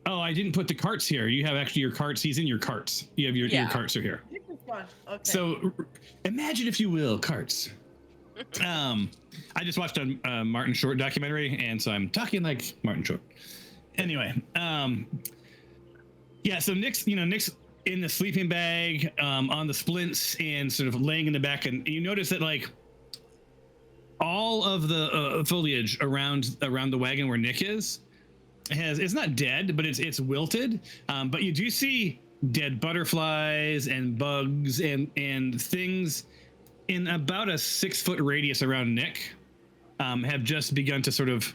Speaker 1: Oh, I didn't put the carts here. You have actually your carts. He's in your carts. You have your carts are here.
Speaker 2: This is fun. Okay.
Speaker 1: So imagine, if you will, carts. I just watched a Martin Short documentary, and so I'm talking like Martin Short. Anyway, yeah. So Nick's in the sleeping bag, on the splints, and sort of laying in the back, and you notice that like all of the foliage around the wagon where Nick is it's not dead, but it's wilted. But you do see dead butterflies and bugs and things in about a 6-foot radius around Nick have just begun to sort of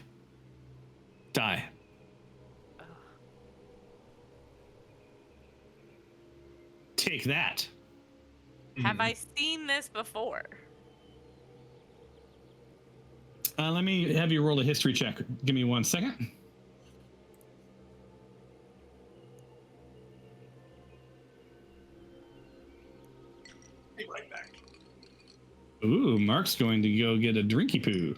Speaker 1: die. Take that.
Speaker 6: Have I seen this before?
Speaker 1: Let me have you roll a history check. Give me 1 second.
Speaker 4: Be right back.
Speaker 1: Ooh, Mark's going to go get a drinky poo.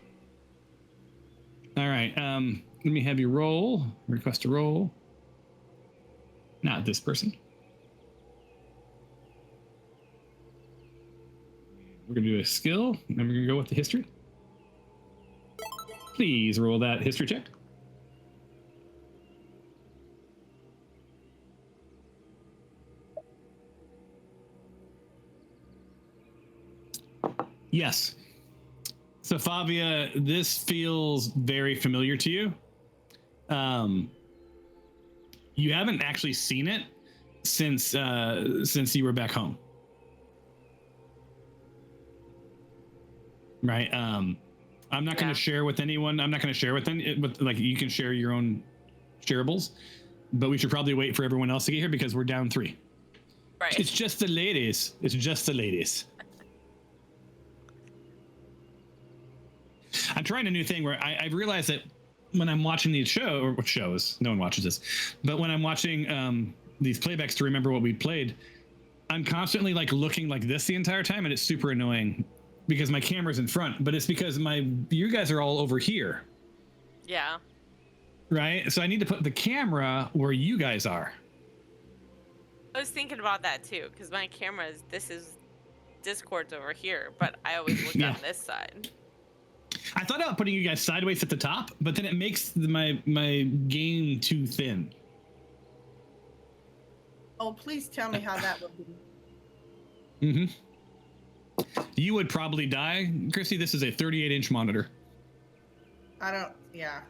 Speaker 1: All right. let me have you roll. Request a roll. Not this person. We're going to do a skill, and then we're going to go with the history. Please roll that history check. Yes. So Fabia, this feels very familiar to you. You haven't actually seen it since you were back home. Right. I'm not going to share with anyone. I'm not going to share with any, like, you can share your own shareables, but we should probably wait for everyone else to get here because we're down 3.
Speaker 6: Right.
Speaker 1: It's just the ladies. It's just the ladies. I'm trying a new thing where I realize that when I'm watching these shows, no one watches this, but when I'm watching these playbacks to remember what we played, I'm constantly like looking like this the entire time, and it's super annoying because my camera's in front, but it's because you guys are all over here.
Speaker 6: Yeah.
Speaker 1: Right? So I need to put the camera where you guys are.
Speaker 6: I was thinking about that too, because my camera is Discord's over here, but I always look on this side.
Speaker 1: I thought about putting you guys sideways at the top, but then it makes my game too thin.
Speaker 2: Oh, please tell me how that would be.
Speaker 1: Mm-hmm. You would probably die, Chrissy. This is a 38-inch monitor.
Speaker 2: Yeah.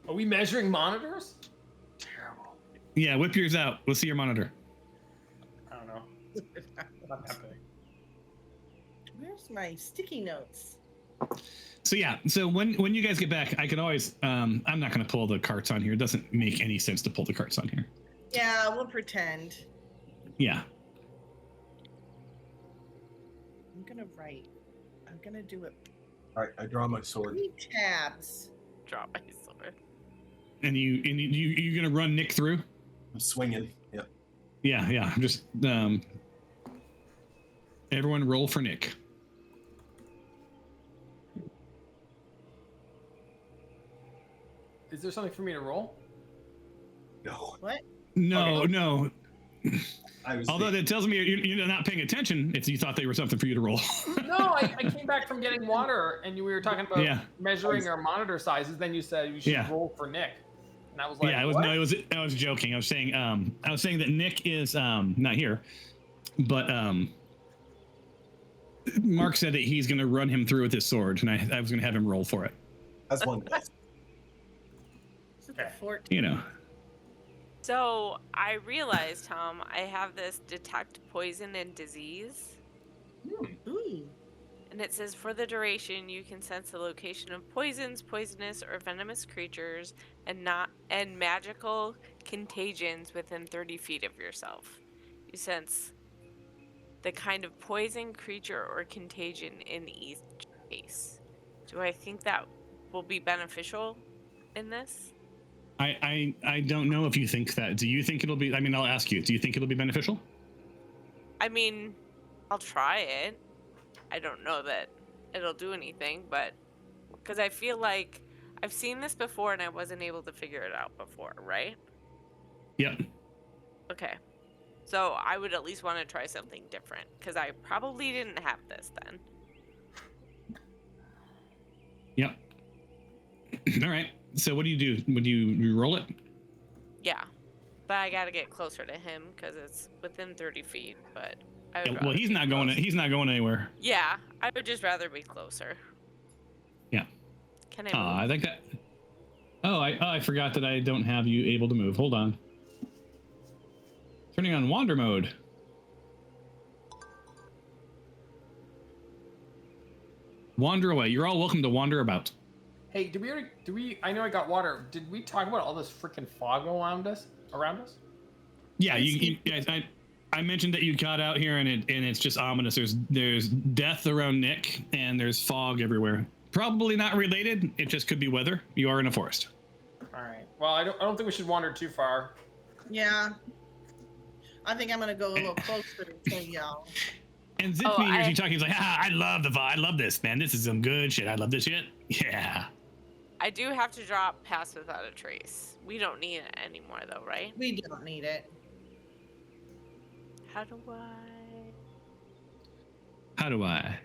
Speaker 5: Are we measuring monitors? Terrible.
Speaker 1: Yeah, whip yours out. Let's see your monitor.
Speaker 5: I don't know. Not that big.
Speaker 2: Where's my sticky notes?
Speaker 1: So yeah, so when you guys get back, I can always, I'm not going to pull the carts on here. It doesn't make any sense to pull the carts on here.
Speaker 2: Yeah, we'll pretend.
Speaker 1: Yeah.
Speaker 2: I'm going to write. I'm going to do it.
Speaker 4: All right, I draw my sword.
Speaker 2: 3 tabs.
Speaker 6: Drop my sword.
Speaker 1: And you're going to run Nick through?
Speaker 4: I'm swinging. Yep.
Speaker 1: Yeah. Just, everyone roll for Nick.
Speaker 5: Is there something for me to roll?
Speaker 4: No.
Speaker 2: What?
Speaker 1: No. Although
Speaker 4: thinking,
Speaker 1: that tells me you're not paying attention if you thought they were something for you to roll.
Speaker 5: No, I came back from getting water, and we were talking about measuring our monitor sizes. Then you said you should roll for Nick, and I was like,
Speaker 1: I was joking. I was saying that Nick is not here, but Mark said that he's going to run him through with his sword, and I was going to have him roll for it.
Speaker 4: that's one guy.
Speaker 2: Is it the 14?
Speaker 1: You know.
Speaker 6: So I realized, Tom, I have this detect poison and disease.
Speaker 2: Ooh.
Speaker 6: And it says for the duration, you can sense the location of poisons, poisonous, or venomous creatures, and magical contagions within 30 feet of yourself. You sense the kind of poison, creature, or contagion in each case. Do I think that will be beneficial in this?
Speaker 1: I don't know if you think that. Do you think it'll be? I mean, I'll ask you. Do you think it'll be beneficial?
Speaker 6: I mean, I'll try it. I don't know that it'll do anything, but because I feel like I've seen this before and I wasn't able to figure it out before, right?
Speaker 1: Yep.
Speaker 6: Okay. So I would at least want to try something different because I probably didn't have this then.
Speaker 1: Yep. All right. So what do you do? Would you roll it?
Speaker 6: Yeah. But I got to get closer to him because it's within 30 feet, but I would
Speaker 1: Well, he's not going anywhere.
Speaker 6: Yeah, I would just rather be closer.
Speaker 1: Yeah.
Speaker 6: Can I move?
Speaker 1: I think that. Oh, I forgot that I don't have you able to move. Hold on. Turning on wander mode. Wander away. You're all welcome to wander about.
Speaker 5: Hey, did we? I know I got water. Did we talk about all this freaking fog around us?
Speaker 1: Yeah, you guys. I mentioned that you got out here and it's just ominous. There's death around Nick and there's fog everywhere. Probably not related. It just could be weather. You are in a forest.
Speaker 5: All right. Well, I don't think we should wander too far.
Speaker 2: Yeah. I think I'm gonna go a little closer to y'all.
Speaker 1: And Zip hears you talking. He's like, I love this, man. This is some good shit. I love this shit. Yeah.
Speaker 6: I do have to drop pass without a trace. We don't need it anymore, though, right?
Speaker 2: We don't need it.
Speaker 6: How do I?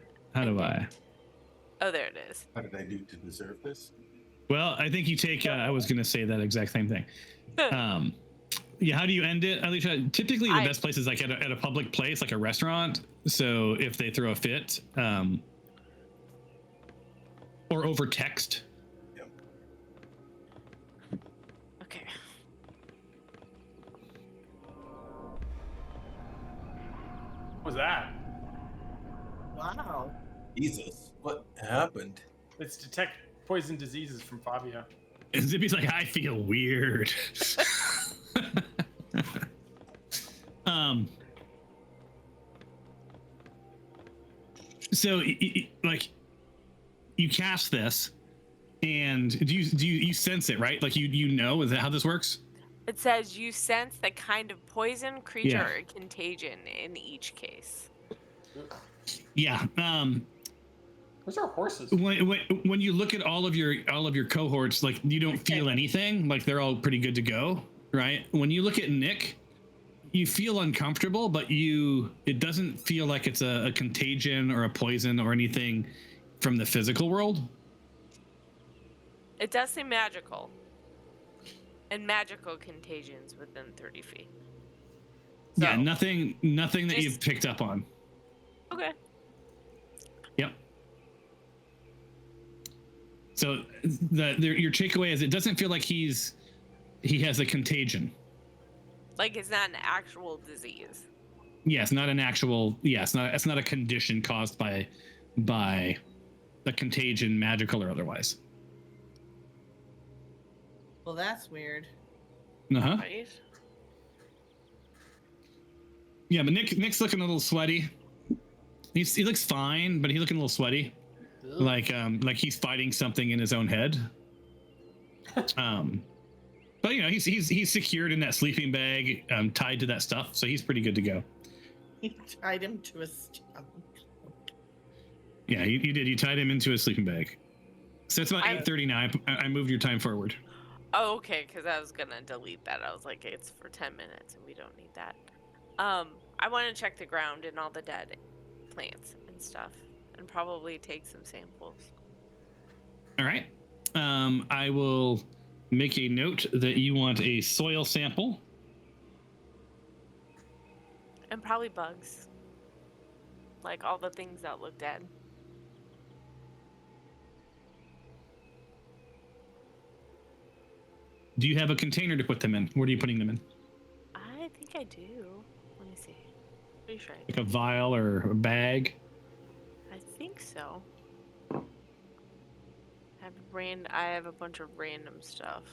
Speaker 6: Oh, there it is.
Speaker 4: How did I do to deserve this?
Speaker 1: Well, I think you take. I was going to say that exact same thing. Yeah, how do you end it, Alicia? Typically, the best place is like at a public place, like a restaurant. So if they throw a fit, or over text.
Speaker 4: Yep.
Speaker 6: Okay.
Speaker 5: What was that?
Speaker 2: Wow.
Speaker 4: Jesus, what happened?
Speaker 5: It's detect poison diseases from Fabio.
Speaker 1: And Zippy's like, I feel weird. So like you cast this, and do you sense it, right? Like you know, is that how this works?
Speaker 6: It says you sense the kind of poison, creature, or contagion in each case.
Speaker 1: Yeah.
Speaker 5: Where's our horses?
Speaker 1: When you look at all of your cohorts, like you don't feel anything. Like they're all pretty good to go, right? When you look at Nick, you feel uncomfortable, but it doesn't feel like it's a contagion or a poison or anything from the physical world.
Speaker 6: It does seem magical. And magical contagions within 30 feet. So,
Speaker 1: yeah, nothing that you've picked up on.
Speaker 6: Okay.
Speaker 1: Yep. So your takeaway is it doesn't feel like he has a contagion.
Speaker 6: Like it's not an actual disease.
Speaker 1: Yes, not an actual. Yes, it's not a condition caused by a contagion, magical or otherwise.
Speaker 2: Well, that's weird.
Speaker 1: Uh-huh.
Speaker 6: Right?
Speaker 1: Yeah, but Nick's looking a little sweaty. He looks fine, but he's looking a little sweaty.
Speaker 5: Ugh.
Speaker 1: Like he's fighting something in his own head. But he's secured in that sleeping bag, tied to that stuff, so he's pretty good to go.
Speaker 2: He tied him to a stump.
Speaker 1: Yeah, you did. You tied him into a sleeping bag. So it's about 8:30 now. I moved your time forward.
Speaker 6: Oh, okay, because I was gonna delete that. I was like, it's for 10 minutes and we don't need that. I want to check the ground and all the dead plants and stuff, and probably take some samples.
Speaker 1: All right. I will make a note that you want a soil sample.
Speaker 6: And probably bugs. Like all the things that look dead.
Speaker 1: Do you have a container to put them in? Where are you putting them in?
Speaker 6: I think I do. Let me see. Pretty sure I
Speaker 1: Like
Speaker 6: do.
Speaker 1: a vial or a bag?
Speaker 6: I think so. I have a bunch of random stuff.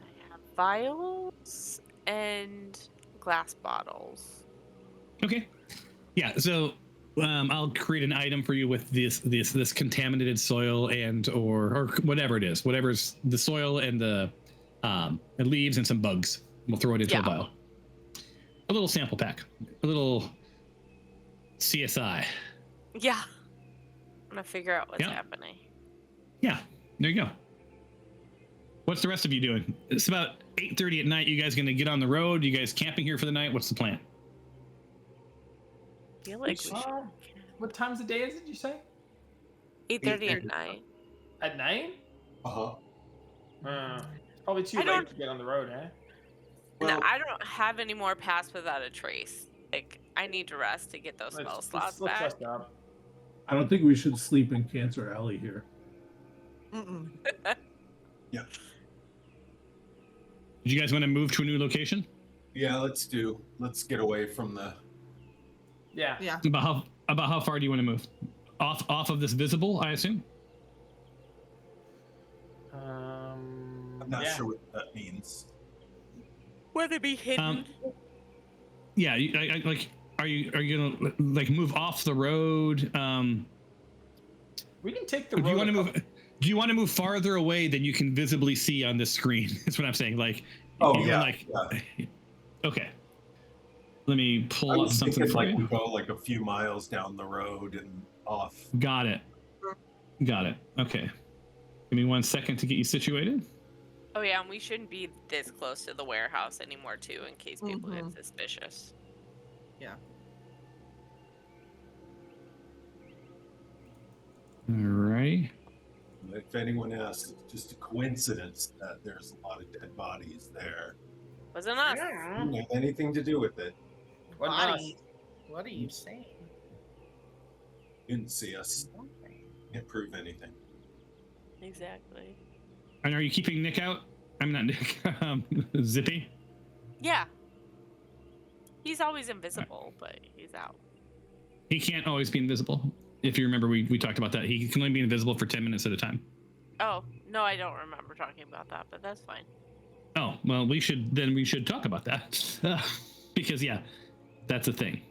Speaker 6: I have vials and glass bottles.
Speaker 1: Okay. Yeah. So I'll create an item for you with this contaminated soil and or whatever it is, whatever's the soil and the leaves and some bugs. We'll throw it into a vial. A little sample pack. A little CSI.
Speaker 6: Yeah. I'm gonna figure out what's happening.
Speaker 1: Yeah, there you go. What's the rest of you doing? It's about 8:30 at night. You guys gonna get on the road? You guys camping here for the night? What's the plan?
Speaker 6: I feel like we should.
Speaker 5: What times of day is it, you say?
Speaker 6: 8:30 at night.
Speaker 5: At night?
Speaker 4: Uh-huh.
Speaker 5: Probably too late to get on the road, eh?
Speaker 6: Well, no, I don't have any more pass without a trace. Like, I need to rest to get those spell slots back.
Speaker 5: Rest up.
Speaker 3: I don't think we should sleep in Cancer Alley here.
Speaker 2: Mm-mm.
Speaker 4: Yeah.
Speaker 1: Do you guys want to move to a new location?
Speaker 4: Yeah, let's get away from the.
Speaker 5: Yeah.
Speaker 2: Yeah.
Speaker 1: About how far do you want to move? Off of this visible, I assume.
Speaker 4: I'm not sure what that means.
Speaker 6: Would it be hidden?
Speaker 1: Yeah, are you gonna like move off the road?
Speaker 5: We can take the
Speaker 1: road. Do you want to move farther away than you can visibly see on this screen? That's what I'm saying. Like, okay. Let me pull up something for you.
Speaker 4: We go like a few miles down the road and off.
Speaker 1: Got it. Okay. Give me 1 second to get you situated.
Speaker 6: Oh yeah, and we shouldn't be this close to the warehouse anymore too, in case people get suspicious.
Speaker 2: Yeah.
Speaker 1: All right.
Speaker 4: If anyone asks, it's just a coincidence that there's a lot of dead bodies there.
Speaker 6: Wasn't us.
Speaker 4: Didn't have anything to do with it.
Speaker 5: Wasn't us.
Speaker 2: Body. What are you saying?
Speaker 4: Didn't see us. Can't prove anything.
Speaker 6: Exactly.
Speaker 1: And are you keeping Nick out? I'm not Nick. Zippy?
Speaker 6: Yeah. He's always invisible, but he's out.
Speaker 1: He can't always be invisible. If you remember, we talked about that. He can only be invisible for 10 minutes at a time.
Speaker 6: Oh, no, I don't remember talking about that, but that's fine.
Speaker 1: Oh, well, we should talk about that. Because, yeah, that's a thing.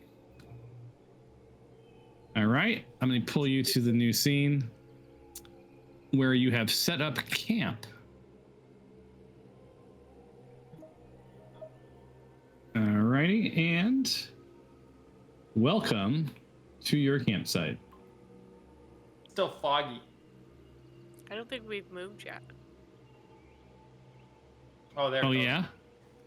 Speaker 1: All right. I'm going to pull you to the new scene where you have set up camp. All righty. And welcome to your campsite.
Speaker 5: Still foggy.
Speaker 6: I don't think we've moved yet.
Speaker 5: Oh, there.
Speaker 1: Oh,
Speaker 5: it goes.
Speaker 1: yeah?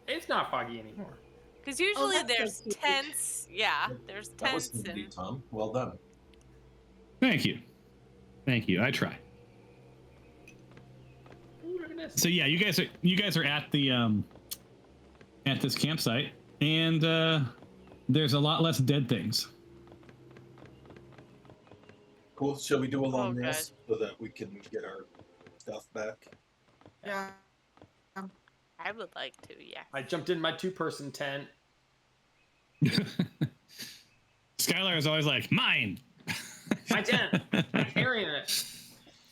Speaker 5: It's not foggy anymore.
Speaker 6: Because usually
Speaker 2: that's
Speaker 6: there's
Speaker 2: so cute.
Speaker 6: tents. Yeah, there's
Speaker 4: That was
Speaker 6: tents
Speaker 4: handy,
Speaker 6: and
Speaker 4: Tom. Well done.
Speaker 1: Thank you. Thank you. I try.
Speaker 5: Ooh, look at this.
Speaker 1: So yeah, you guys are at the at this campsite, and there's a lot less dead things.
Speaker 4: Cool. Shall we do a long
Speaker 6: Oh,
Speaker 4: rest so that we can get our stuff back?
Speaker 2: Yeah.
Speaker 6: I would like to, yeah.
Speaker 5: I jumped in my 2-person tent.
Speaker 1: Skylar is always like, mine.
Speaker 5: My tent. I'm carrying it.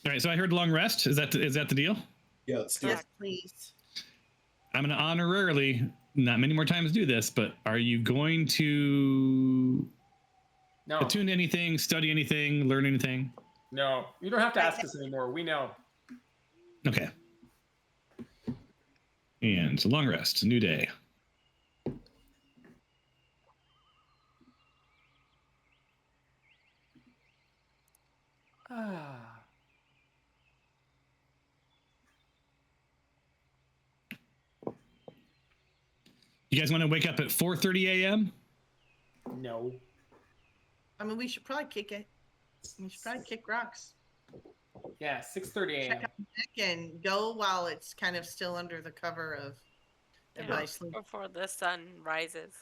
Speaker 1: All right, so I heard long rest. Is that the deal?
Speaker 4: Yeah, let's do
Speaker 2: Yes,
Speaker 4: it.
Speaker 2: please.
Speaker 1: I'm going to honorarily, not many more times do this, but are you going to
Speaker 5: No.
Speaker 1: attune to anything, study anything, learn anything?
Speaker 5: No. You don't have to ask us anymore. We know.
Speaker 1: Okay. And long rest, new day.
Speaker 5: Ah.
Speaker 1: You guys want to wake up at 4:30 a.m.?
Speaker 5: No.
Speaker 2: I mean, we should probably kick it. We should probably kick rocks.
Speaker 5: Yeah, 6:30 a.m.
Speaker 2: Check out Nick and go while it's kind of still under the cover of everybody sleep.
Speaker 6: Before the sun rises.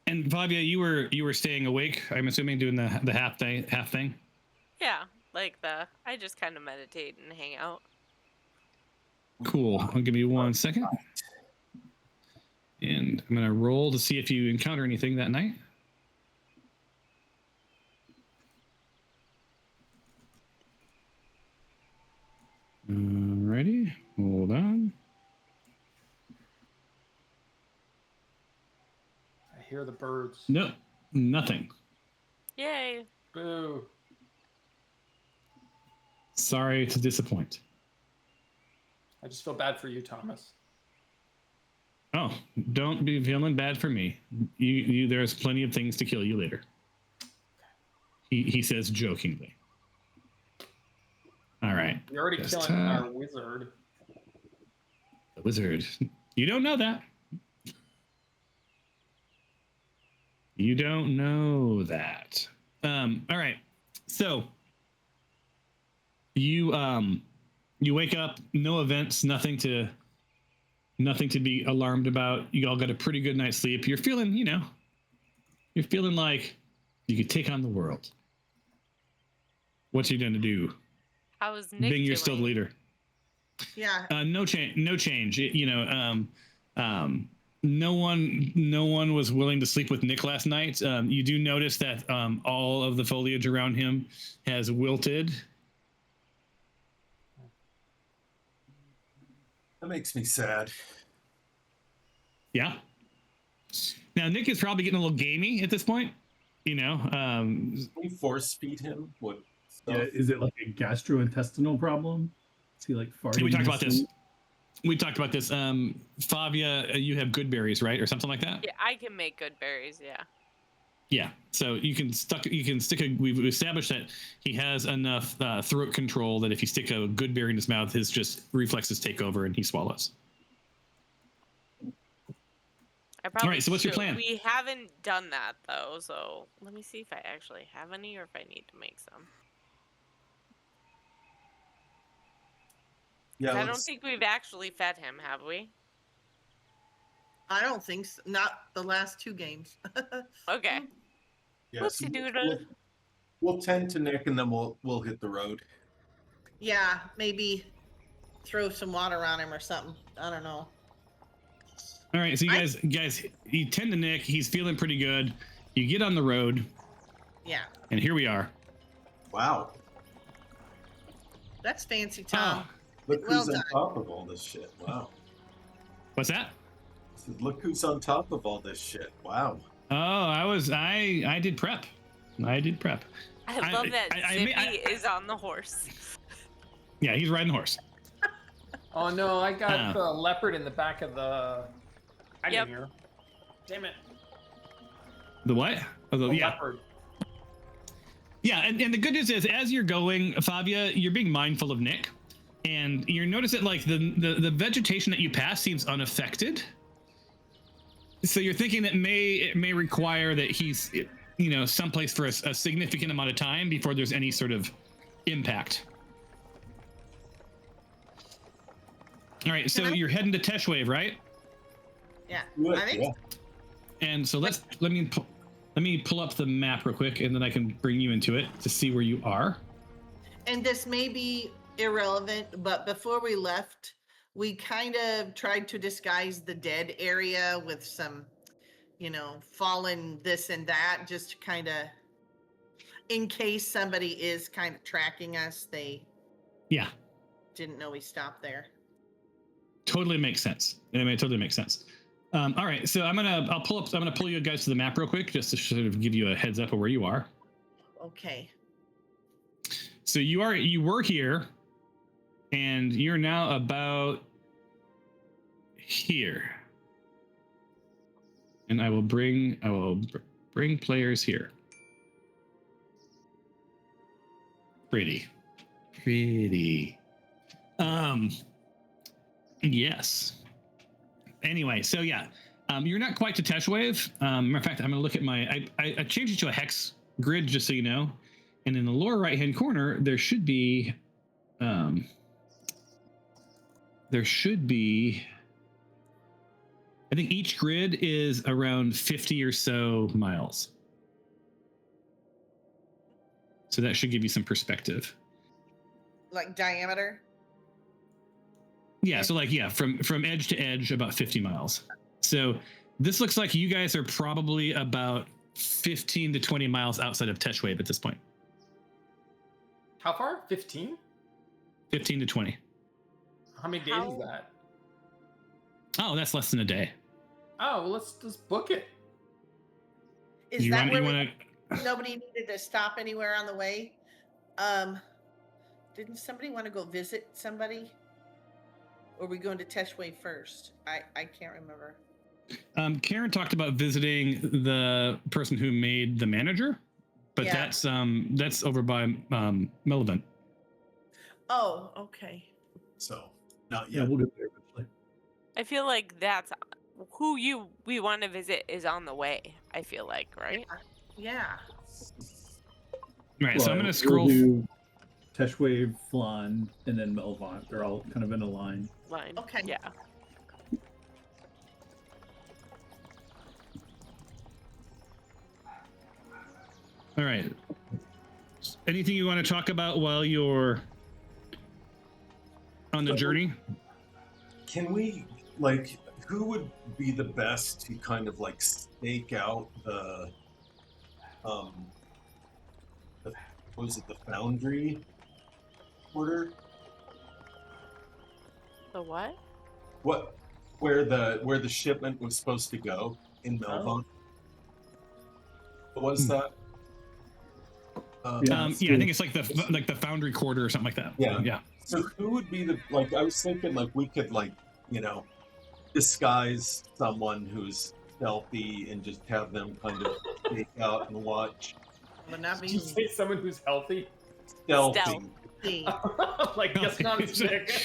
Speaker 1: And Flavia, you were staying awake, I'm assuming, doing the half thing.
Speaker 6: Yeah, like I just kind of meditate and hang out.
Speaker 1: Cool. I'll give you 1 second. And I'm going to roll to see if you encounter anything that night. Alrighty. Hold on.
Speaker 5: I hear the birds.
Speaker 1: Nope. Nothing.
Speaker 6: Yay.
Speaker 5: Boo.
Speaker 1: Sorry to disappoint.
Speaker 5: I just feel bad for you, Thomas.
Speaker 1: Oh, don't be feeling bad for me. You there's plenty of things to kill you later. He says jokingly. All right.
Speaker 5: You're already
Speaker 1: Just,
Speaker 5: killing our wizard.
Speaker 1: The wizard. You don't know that. You don't know that. All right. So you wake up, no events, nothing to be alarmed about. You all got a pretty good night's sleep. You're feeling, you're feeling like you could take on the world. What's you going to do?
Speaker 6: How was Nick
Speaker 1: Bing,
Speaker 6: doing?
Speaker 1: you're still the leader.
Speaker 2: Yeah.
Speaker 1: No change. No change. No one was willing to sleep with Nick last night. You do notice that all of the foliage around him has wilted.
Speaker 4: That makes me sad.
Speaker 1: Yeah. Now Nick is probably getting a little gamey at this point.
Speaker 4: Can we force feed him? What?
Speaker 3: Yeah, is it like a gastrointestinal problem? Is he like farting?
Speaker 1: We talked
Speaker 3: in
Speaker 1: about
Speaker 3: his
Speaker 1: this.
Speaker 3: sleep?
Speaker 1: We talked about this. Favia, you have good berries, right, or something like that?
Speaker 6: Yeah, I can make good berries. Yeah.
Speaker 1: Yeah, so you can stick a. We've established that he has enough throat control that if you stick a good berry in his mouth, his just reflexes take over and he swallows.
Speaker 6: I probably
Speaker 1: All right, so what's your plan?
Speaker 6: We haven't done that though, so let me see if I actually have any or if I need to make some.
Speaker 4: Yeah,
Speaker 6: I don't think we've actually fed him, have we?
Speaker 2: I don't think so. Not the last 2 games.
Speaker 6: Okay.
Speaker 4: yeah, so
Speaker 6: Whoopsie doodle.
Speaker 4: we'll tend to Nick, and then we'll hit the road.
Speaker 2: Yeah, maybe throw some water on him or something. I don't know.
Speaker 1: All right, so you guys, you tend to Nick. He's feeling pretty good. You get on the road.
Speaker 2: Yeah.
Speaker 1: And here we are.
Speaker 4: Wow.
Speaker 2: That's fancy, Tom.
Speaker 4: Look
Speaker 2: Well
Speaker 4: who's on
Speaker 2: done.
Speaker 4: top of all this shit. Wow.
Speaker 1: What's that?
Speaker 4: I said, look who's on top of all this shit. Wow.
Speaker 1: Oh, I did prep. I did prep.
Speaker 6: I love that Zippy is on the horse.
Speaker 1: Yeah, he's riding the horse.
Speaker 5: Oh no, I got the leopard in the back of the. I didn't hear. Damn it.
Speaker 1: The what? Oh,
Speaker 5: The
Speaker 1: yeah.
Speaker 5: leopard.
Speaker 1: Yeah, and the good news is, as you're going, Fabia, you're being mindful of Nick, and you notice that like the vegetation that you pass seems unaffected. So you're thinking that it may require that he's, someplace for a significant amount of time before there's any sort of impact. All right, so you're heading to Teshwave, right?
Speaker 2: Yeah.
Speaker 4: Good,
Speaker 2: I think
Speaker 4: yeah.
Speaker 1: And so let me pull up the map real quick, and then I can bring you into it to see where you are.
Speaker 2: And this may be irrelevant, but before we left, we kind of tried to disguise the dead area with some, fallen this and that, just to kind of, in case somebody is kind of tracking us, they didn't know we stopped there.
Speaker 1: Totally makes sense. I mean, it totally makes sense. All right, so I'm gonna pull you guys to the map real quick, just to sort of give you a heads up of where you are.
Speaker 2: Okay.
Speaker 1: So you were here, and you're now about here. And I will bring players here. Pretty. Yes. Anyway, so yeah, you're not quite to Teshwave. Matter of fact, I'm gonna look at I changed it to a hex grid just so you know. And in the lower right-hand corner, there should be, I think each grid is around 50 or so miles. So that should give you some perspective.
Speaker 2: Like diameter?
Speaker 1: Yeah, so from edge to edge, about 50 miles. So this looks like you guys are probably about 15 to 20 miles outside of Teshwave at this point.
Speaker 5: How far? 15?
Speaker 1: 15 to 20.
Speaker 5: How many days is that?
Speaker 2: Oh,
Speaker 1: that's less than a day.
Speaker 5: Oh, well, let's just book it.
Speaker 2: Is that where nobody needed to stop anywhere on the way? Didn't somebody want to go visit somebody? Or are we going to Teshwave first? I can't remember.
Speaker 1: Karen talked about visiting the person who made the manager, but that's over by Melvin.
Speaker 2: Oh, okay.
Speaker 4: So not
Speaker 3: Yeah,
Speaker 4: yet.
Speaker 3: we'll get there eventually.
Speaker 6: I feel like that's who we want to visit is on the way. I feel like, right?
Speaker 2: Yeah.
Speaker 1: Right, so I'm going to
Speaker 3: We'll
Speaker 1: scroll.
Speaker 3: do Teshwave, Flan, and then Melvant. They're all kind of in a line.
Speaker 2: Okay.
Speaker 6: Yeah.
Speaker 1: All right. Anything you want to talk about while you're on the journey?
Speaker 4: Can we who would be the best to kind of stake out the foundry order?
Speaker 6: The what?
Speaker 4: Where the shipment was supposed to go in Melvon? What was that?
Speaker 1: I think it's like the foundry quarter or something like that. Yeah.
Speaker 4: So who would be I was thinking we could disguise someone who's stealthy and just have them kind of sneak out and watch.
Speaker 2: But not
Speaker 5: Did you
Speaker 2: being
Speaker 5: say someone who's healthy?
Speaker 4: Stealthy.
Speaker 2: seen.
Speaker 5: Like guessing on his Nick.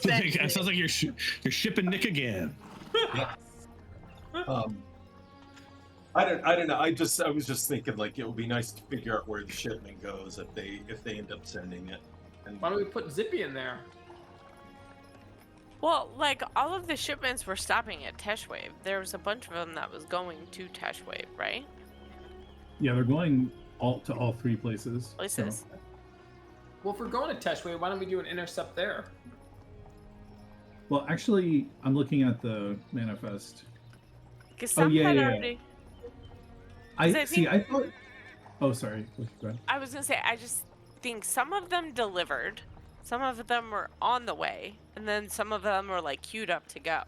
Speaker 1: It sounds like you're shipping Nick again.
Speaker 4: Yes. I don't know. I was just thinking like it would be nice to figure out where the shipment goes if they end up sending it. And
Speaker 5: Why don't we put Zippy in there?
Speaker 6: Well, like all of the shipments were stopping at Teshwave. There was a bunch of them that was going to Teshwave, right?
Speaker 3: Yeah, they're going to all three places.
Speaker 6: Places.
Speaker 3: So.
Speaker 5: Well, if we're going to Teshwave, why don't we do an intercept there?
Speaker 3: Well, actually, I'm looking at the manifest.
Speaker 6: Because some had already.
Speaker 3: I see. I thought. Oh, sorry. Go ahead.
Speaker 6: I was gonna say, I just think some of them delivered, some of them were on the way, and then some of them were like queued up to go.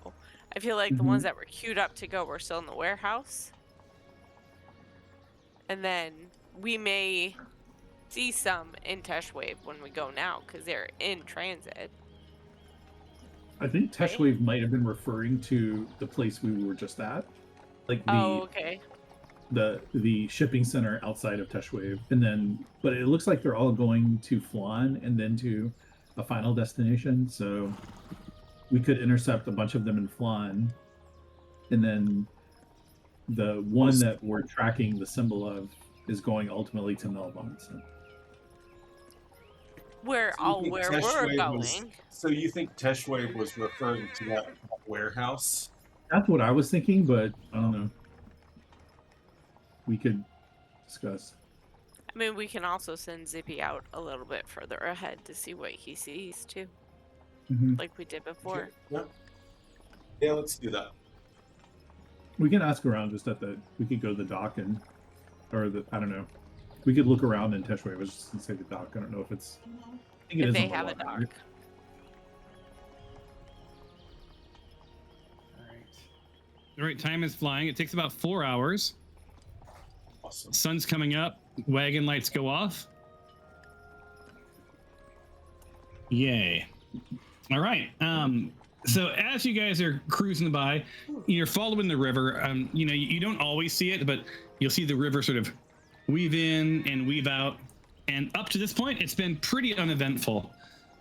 Speaker 6: I feel like the ones that were queued up to go were still in the warehouse, and then we may see some in Teshwave when we go now because they're in transit.
Speaker 3: I think Teshwave might have been referring to the place we were just at, like
Speaker 6: okay.
Speaker 3: the shipping center outside of Teshwave, and then but it looks like they're all going to Flan and then to a final destination. So we could intercept a bunch of them in Flan, and then the one that we're tracking the symbol of is going ultimately to Melbourne. So.
Speaker 6: We're going.
Speaker 4: So you think Teshwave was referring to that warehouse?
Speaker 3: That's what I was thinking, but I don't know. We could discuss.
Speaker 6: I mean, we can also send Zippy out a little bit further ahead to see what he sees too, like we did before.
Speaker 4: Yeah, let's do that.
Speaker 3: We can ask around just at we could go to the dock I don't know. We could look around in Teshwave. I was just gonna say the dock. I don't know if it's. I think it
Speaker 6: If
Speaker 3: is
Speaker 6: they
Speaker 3: on the
Speaker 6: have a
Speaker 3: water,
Speaker 6: dock.
Speaker 3: right?
Speaker 1: All right, time is flying. It takes about 4 hours.
Speaker 4: Awesome.
Speaker 1: Sun's coming up. Wagon lights go off. Yay. All right. So as you guys are cruising by, you're following the river. You don't always see it, but you'll see the river sort of weave in and weave out. And up to this point, it's been pretty uneventful.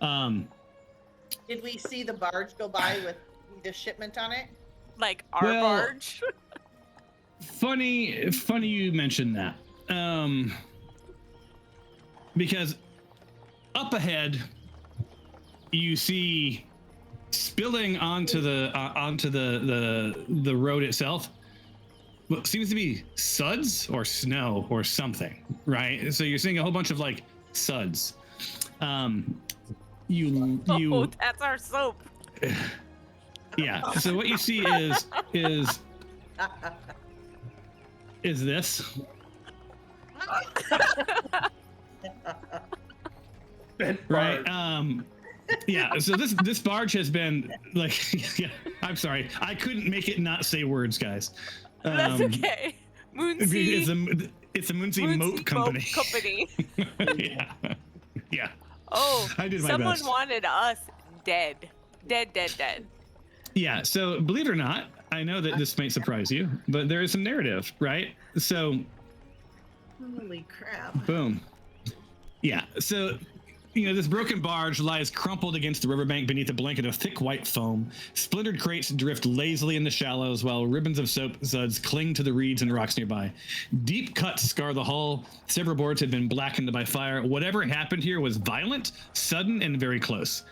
Speaker 2: Did we see the barge go by with the shipment on it?
Speaker 6: Like our barge?
Speaker 1: Funny you mentioned that. Because up ahead, you see spilling onto the road itself what seems to be suds or snow or something, right? So you're seeing a whole bunch of like suds.
Speaker 6: Oh, that's our soap.
Speaker 1: Yeah. So what you see is this. Right. Yeah. So this barge has been like. Yeah. I'm sorry. I couldn't make it not say words, guys.
Speaker 6: That's okay. Moonsea.
Speaker 1: It's a Moonsea Moat Company. Yeah. Yeah.
Speaker 6: Oh,
Speaker 1: I did my
Speaker 6: someone
Speaker 1: best.
Speaker 6: wanted us dead. Dead.
Speaker 1: Yeah. So believe it or not, I know that this might surprise you, but there is some narrative, right? So.
Speaker 2: Holy crap.
Speaker 1: Boom. Yeah. So, this broken barge lies crumpled against the riverbank beneath a blanket of thick white foam. Splintered crates drift lazily in the shallows while ribbons of soap suds cling to the reeds and rocks nearby. Deep cuts scar the hull. Several boards had been blackened by fire. Whatever happened here was violent, sudden, and very close.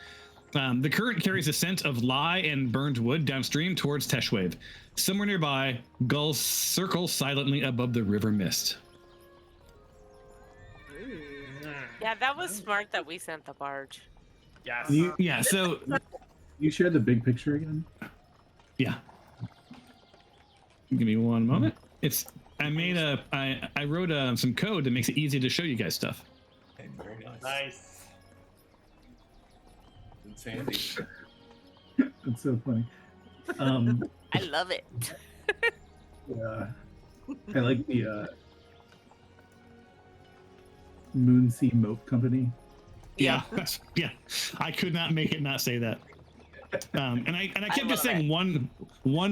Speaker 1: The current carries a scent of lye and burned wood downstream towards Teshwave. Somewhere nearby, gulls circle silently above the river mist.
Speaker 6: Yeah, that was smart that we sent the barge.
Speaker 5: Yes.
Speaker 1: So
Speaker 3: you share the big picture again?
Speaker 1: Yeah. Give me one moment. I wrote some code that makes it easy to show you guys stuff.
Speaker 4: Okay, very nice.
Speaker 5: Nice.
Speaker 4: It's handy.
Speaker 3: It's so funny.
Speaker 6: I love it.
Speaker 3: Yeah. I like the Moonsea Moat Company.
Speaker 1: Yeah. Yeah. I could not make it not say that. And I kept just saying one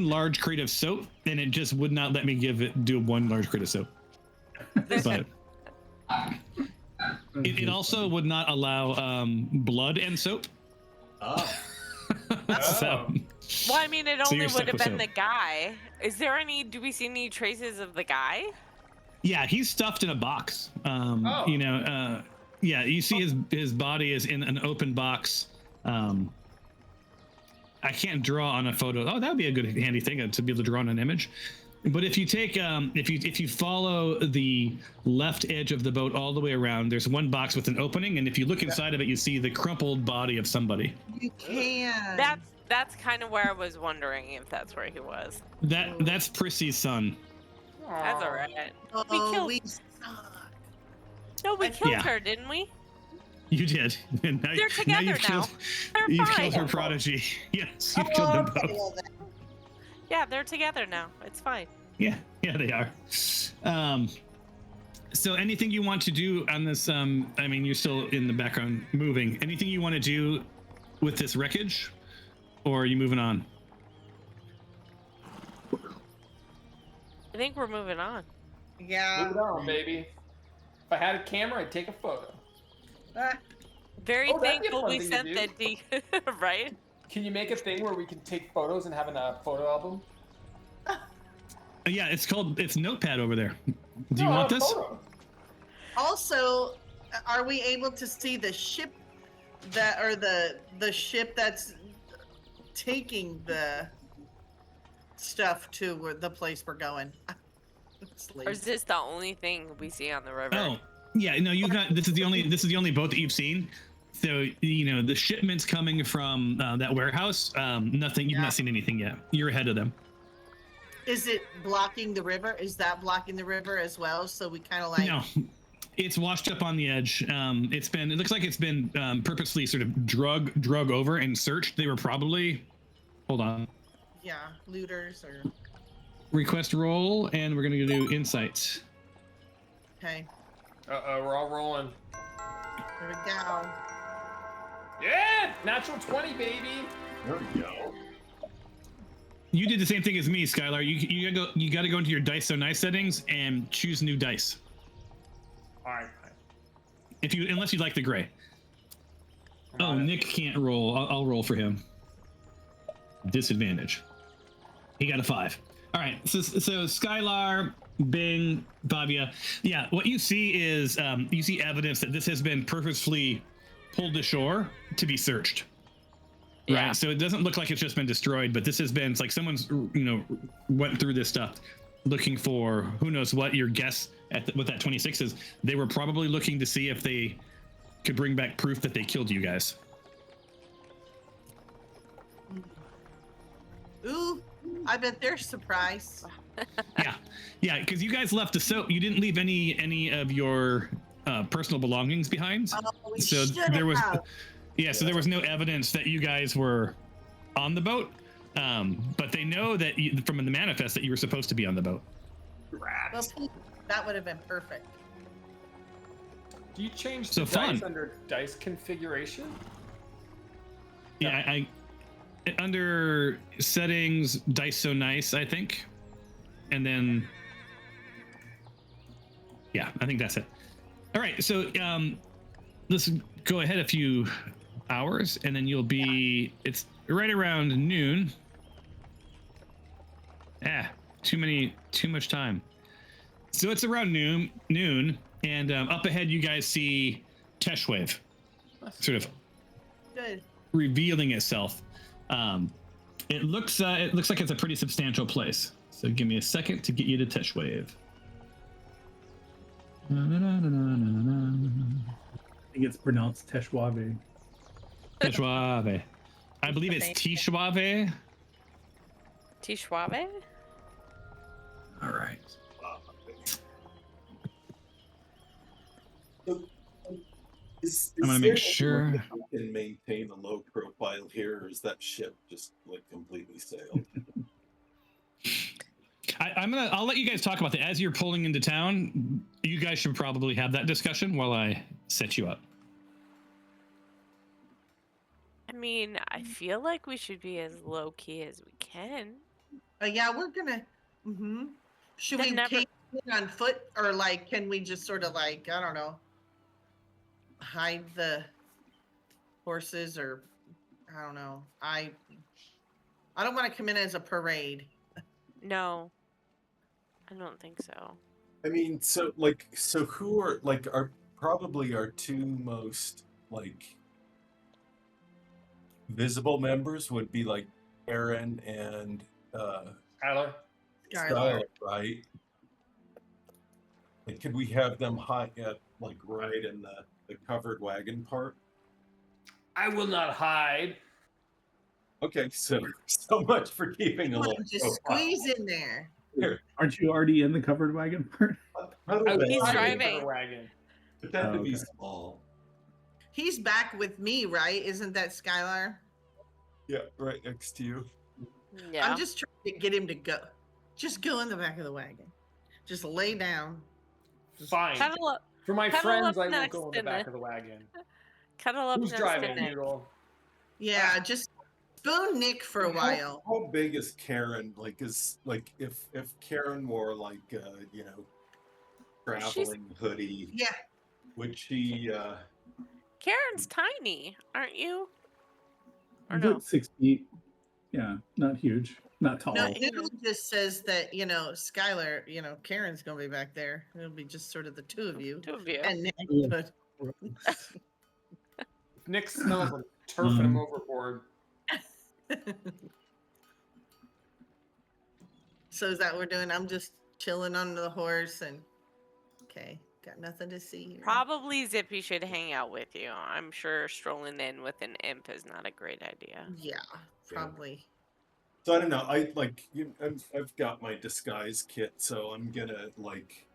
Speaker 1: large crate of soap, and it just would not let me do one large crate of soap. But it also would not allow blood and soap.
Speaker 4: Oh.
Speaker 1: So,
Speaker 6: Well, I mean, it
Speaker 1: So
Speaker 6: only
Speaker 1: you're
Speaker 6: would
Speaker 1: stuck
Speaker 6: have
Speaker 1: with
Speaker 6: been
Speaker 1: soap.
Speaker 6: the guy. Do we see any traces of the guy?
Speaker 1: yeah, he's stuffed in a box. You know, yeah, you see his body is in an open box. I can't draw on a photo. Oh, that would be a good handy thing to be able to draw on an image. But if you take, if you follow the left edge of the boat all the way around, there's one box with an opening, and if you look inside of it, you see the crumpled body of somebody.
Speaker 2: You can.
Speaker 6: That's kind of where I was wondering if that's where he was.
Speaker 1: That's Prissy's son.
Speaker 6: That's all right.
Speaker 2: Oh,
Speaker 6: we
Speaker 2: suck.
Speaker 6: No, we killed
Speaker 1: Yeah.
Speaker 6: her, didn't we?
Speaker 1: You did. And now,
Speaker 6: They're together
Speaker 1: you've
Speaker 6: now.
Speaker 1: killed,
Speaker 6: They're
Speaker 1: you've
Speaker 6: fine.
Speaker 1: killed her prodigy. Yes, you've killed them
Speaker 2: Okay,
Speaker 1: both.
Speaker 2: well then.
Speaker 6: Yeah, they're together now. It's fine.
Speaker 1: Yeah, they are. So anything you want to do on this, I mean, you're still in the background moving. Anything you want to do with this wreckage, or are you moving on?
Speaker 6: I think we're moving on.
Speaker 2: Yeah.
Speaker 5: Move it on, baby. If I had a camera, I'd take a photo.
Speaker 2: Ah,
Speaker 6: Very
Speaker 5: Oh, that'd be a
Speaker 6: thankful
Speaker 5: fun
Speaker 6: we
Speaker 5: thing
Speaker 6: sent
Speaker 5: to
Speaker 6: that D. Right?
Speaker 5: Can you make a thing where we can take photos and have a photo album?
Speaker 1: Yeah, it's Notepad over there. Do you
Speaker 5: No,
Speaker 1: want
Speaker 5: a
Speaker 1: this?
Speaker 5: photo.
Speaker 2: also, are we able to see the ship the ship that's taking the stuff to the place we're going?
Speaker 6: Or is this the only thing we see on the river?
Speaker 1: Oh, yeah. No, you've not. This is the only boat that you've seen. So you know the shipments coming from that warehouse. Nothing. You've not seen anything yet. You're ahead of them.
Speaker 2: Is it blocking the river? Is that blocking the river as well? So we kind of like.
Speaker 1: No, it's washed up on the edge. It looks like it's been purposely sort of drug over and searched. They were probably, hold on,
Speaker 2: Yeah, looters or.
Speaker 1: request roll, and we're gonna do insights.
Speaker 2: Okay,
Speaker 5: We're all rolling.
Speaker 2: here we go.
Speaker 5: Yeah, natural 20, baby.
Speaker 4: There we go.
Speaker 1: You did the same thing as me, Skylar. You gotta go into your dice so nice settings and choose new dice.
Speaker 5: All right.
Speaker 1: Unless you like the gray.
Speaker 5: I'm
Speaker 1: Oh,
Speaker 5: on it.
Speaker 1: Nick can't roll. I'll roll for him. Disadvantage. He got a 5. All right. So Skylar, Bing, Bavia. Yeah. What you see is you see evidence that this has been purposefully pulled to shore to be searched.
Speaker 6: Yeah.
Speaker 1: Right. So it doesn't look like it's just been destroyed, but this has been, it's like someone's went through this stuff looking for who knows what. Your guess what that 26 is. They were probably looking to see if they could bring back proof that they killed you guys.
Speaker 2: Ooh, I bet they're surprised.
Speaker 1: Yeah, because you guys left the soap. You didn't leave any of your personal belongings behind.
Speaker 2: Oh, we
Speaker 1: So
Speaker 2: should
Speaker 1: there was,
Speaker 2: have.
Speaker 1: so there was no evidence that you guys were on the boat. But they know that from the manifest that you were supposed to be on the boat.
Speaker 2: Well, that would have been perfect.
Speaker 5: Do you change
Speaker 1: So
Speaker 5: the dice
Speaker 1: fun.
Speaker 5: under dice configuration?
Speaker 1: Yeah, I under settings, dice so nice, I think, and then yeah, I think that's it. All right, so let's go ahead a few hours, and then you'll be. It's right around noon. Too much time. So it's around noon, and up ahead you guys see Teshwave, sort of
Speaker 2: Good.
Speaker 1: revealing itself. It looks like it's a pretty substantial place. So give me a second to get you to Teshwave.
Speaker 3: I think it's pronounced Teshwave.
Speaker 1: Teshwave. I believe it's Teshwave.
Speaker 6: Teshwave?
Speaker 1: All right. I'm gonna make sure.
Speaker 4: We can maintain a low profile here, or is that ship just like completely sailed?
Speaker 1: I'll let you guys talk about that as you're pulling into town. You guys should probably have that discussion while I set you up.
Speaker 6: I mean, I feel like we should be as low key as we can.
Speaker 2: Yeah, we're gonna. Mm-hmm. Should
Speaker 6: Then
Speaker 2: we
Speaker 6: never-
Speaker 2: came in on foot, or like, can we just sort of like, I don't know, hide the horses, or I don't know. I don't want to come in as a parade.
Speaker 6: No, I don't think so.
Speaker 4: I mean, so who are like are probably our two most like visible members would be like Aaron and
Speaker 5: Tyler.
Speaker 2: Skylar.
Speaker 4: right? Like, could we have them hide at like right in the covered wagon part?
Speaker 5: I will not hide.
Speaker 4: Okay, so much for keeping a
Speaker 2: Come
Speaker 4: little
Speaker 2: on, just
Speaker 4: profile.
Speaker 2: squeeze in there.
Speaker 4: Here,
Speaker 3: Aren't you already in the covered wagon part?
Speaker 4: how do
Speaker 5: I
Speaker 4: I-
Speaker 5: will
Speaker 6: He's
Speaker 5: hide in the
Speaker 6: driving.
Speaker 5: covered wagon.
Speaker 4: But that to be
Speaker 3: Okay.
Speaker 4: small.
Speaker 2: He's back with me, right? Isn't that Skylar?
Speaker 4: Yeah, right next to you.
Speaker 6: Yeah.
Speaker 2: I'm just trying to get him to go. Just go in the back of the wagon. Just lay down.
Speaker 5: Fine.
Speaker 6: Cuddle up,
Speaker 5: For my
Speaker 6: cuddle
Speaker 5: friends,
Speaker 6: up
Speaker 5: I will
Speaker 6: next
Speaker 5: go in the
Speaker 6: to
Speaker 5: back
Speaker 6: Nick.
Speaker 5: of the wagon.
Speaker 6: cuddle up
Speaker 5: Who's
Speaker 6: next
Speaker 5: driving,
Speaker 6: to Nick.
Speaker 5: Noodle?
Speaker 2: Yeah, just spoon Nick for a while.
Speaker 4: How big is Karen? Like, is like if Karen wore like traveling hoodie,
Speaker 2: Yeah,
Speaker 4: would she?
Speaker 6: Karen's tiny, aren't you? Or
Speaker 3: About
Speaker 6: no?
Speaker 3: 6 feet. Yeah, not huge, not tall.
Speaker 2: no, Noodle just says that, Skylar, Karen's gonna be back there. It'll be just sort of the two of you.
Speaker 6: Two of you.
Speaker 2: And Nick,
Speaker 3: Yeah.
Speaker 2: but
Speaker 5: If Nick smells like turfing him overboard.
Speaker 2: so is that what we're doing? I'm just chilling on the horse and okay, got nothing to see here.
Speaker 6: Probably Zippy should hang out with you. I'm sure strolling in with an imp is not a great idea.
Speaker 2: Yeah, probably.
Speaker 4: So I don't know. I've got my disguise kit, so I'm gonna like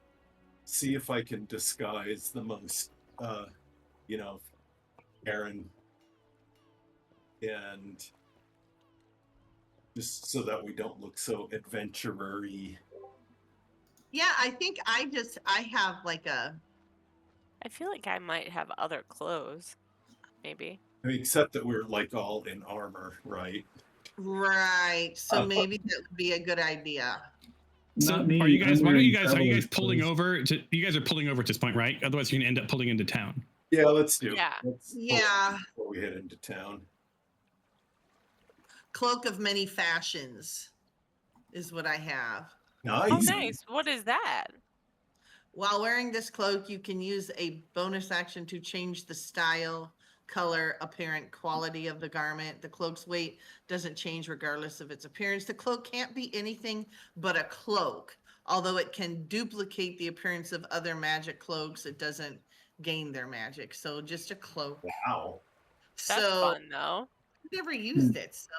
Speaker 4: see if I can disguise the most, Aaron, and just so that we don't look so adventurer-y.
Speaker 2: Yeah, I think I have like a
Speaker 6: I feel like I might have other clothes. Maybe.
Speaker 4: I mean, except that we're like all in armor, right?
Speaker 2: right. So maybe that would be a good idea.
Speaker 1: So
Speaker 3: Not me.
Speaker 1: are you guys?
Speaker 3: I'm
Speaker 1: Why don't
Speaker 3: wearing
Speaker 1: you guys? Are you guys
Speaker 3: traveler's
Speaker 1: pulling
Speaker 3: clothes.
Speaker 1: over? You guys are pulling over at this point, right? Otherwise, you're gonna end up pulling into town.
Speaker 4: Yeah, let's do.
Speaker 6: Yeah.
Speaker 4: Let's pull
Speaker 2: Yeah.
Speaker 4: before we head into town.
Speaker 2: Cloak of many fashions is what I have.
Speaker 4: Nice.
Speaker 6: Oh, nice. What is that?
Speaker 2: While wearing this cloak, you can use a bonus action to change the style, color, apparent quality of the garment. The cloak's weight doesn't change regardless of its appearance. The cloak can't be anything but a cloak. Although it can duplicate the appearance of other magic cloaks, it doesn't gain their magic. So just a cloak.
Speaker 4: Wow.
Speaker 6: That's
Speaker 2: so
Speaker 6: fun though.
Speaker 2: I've never used it. So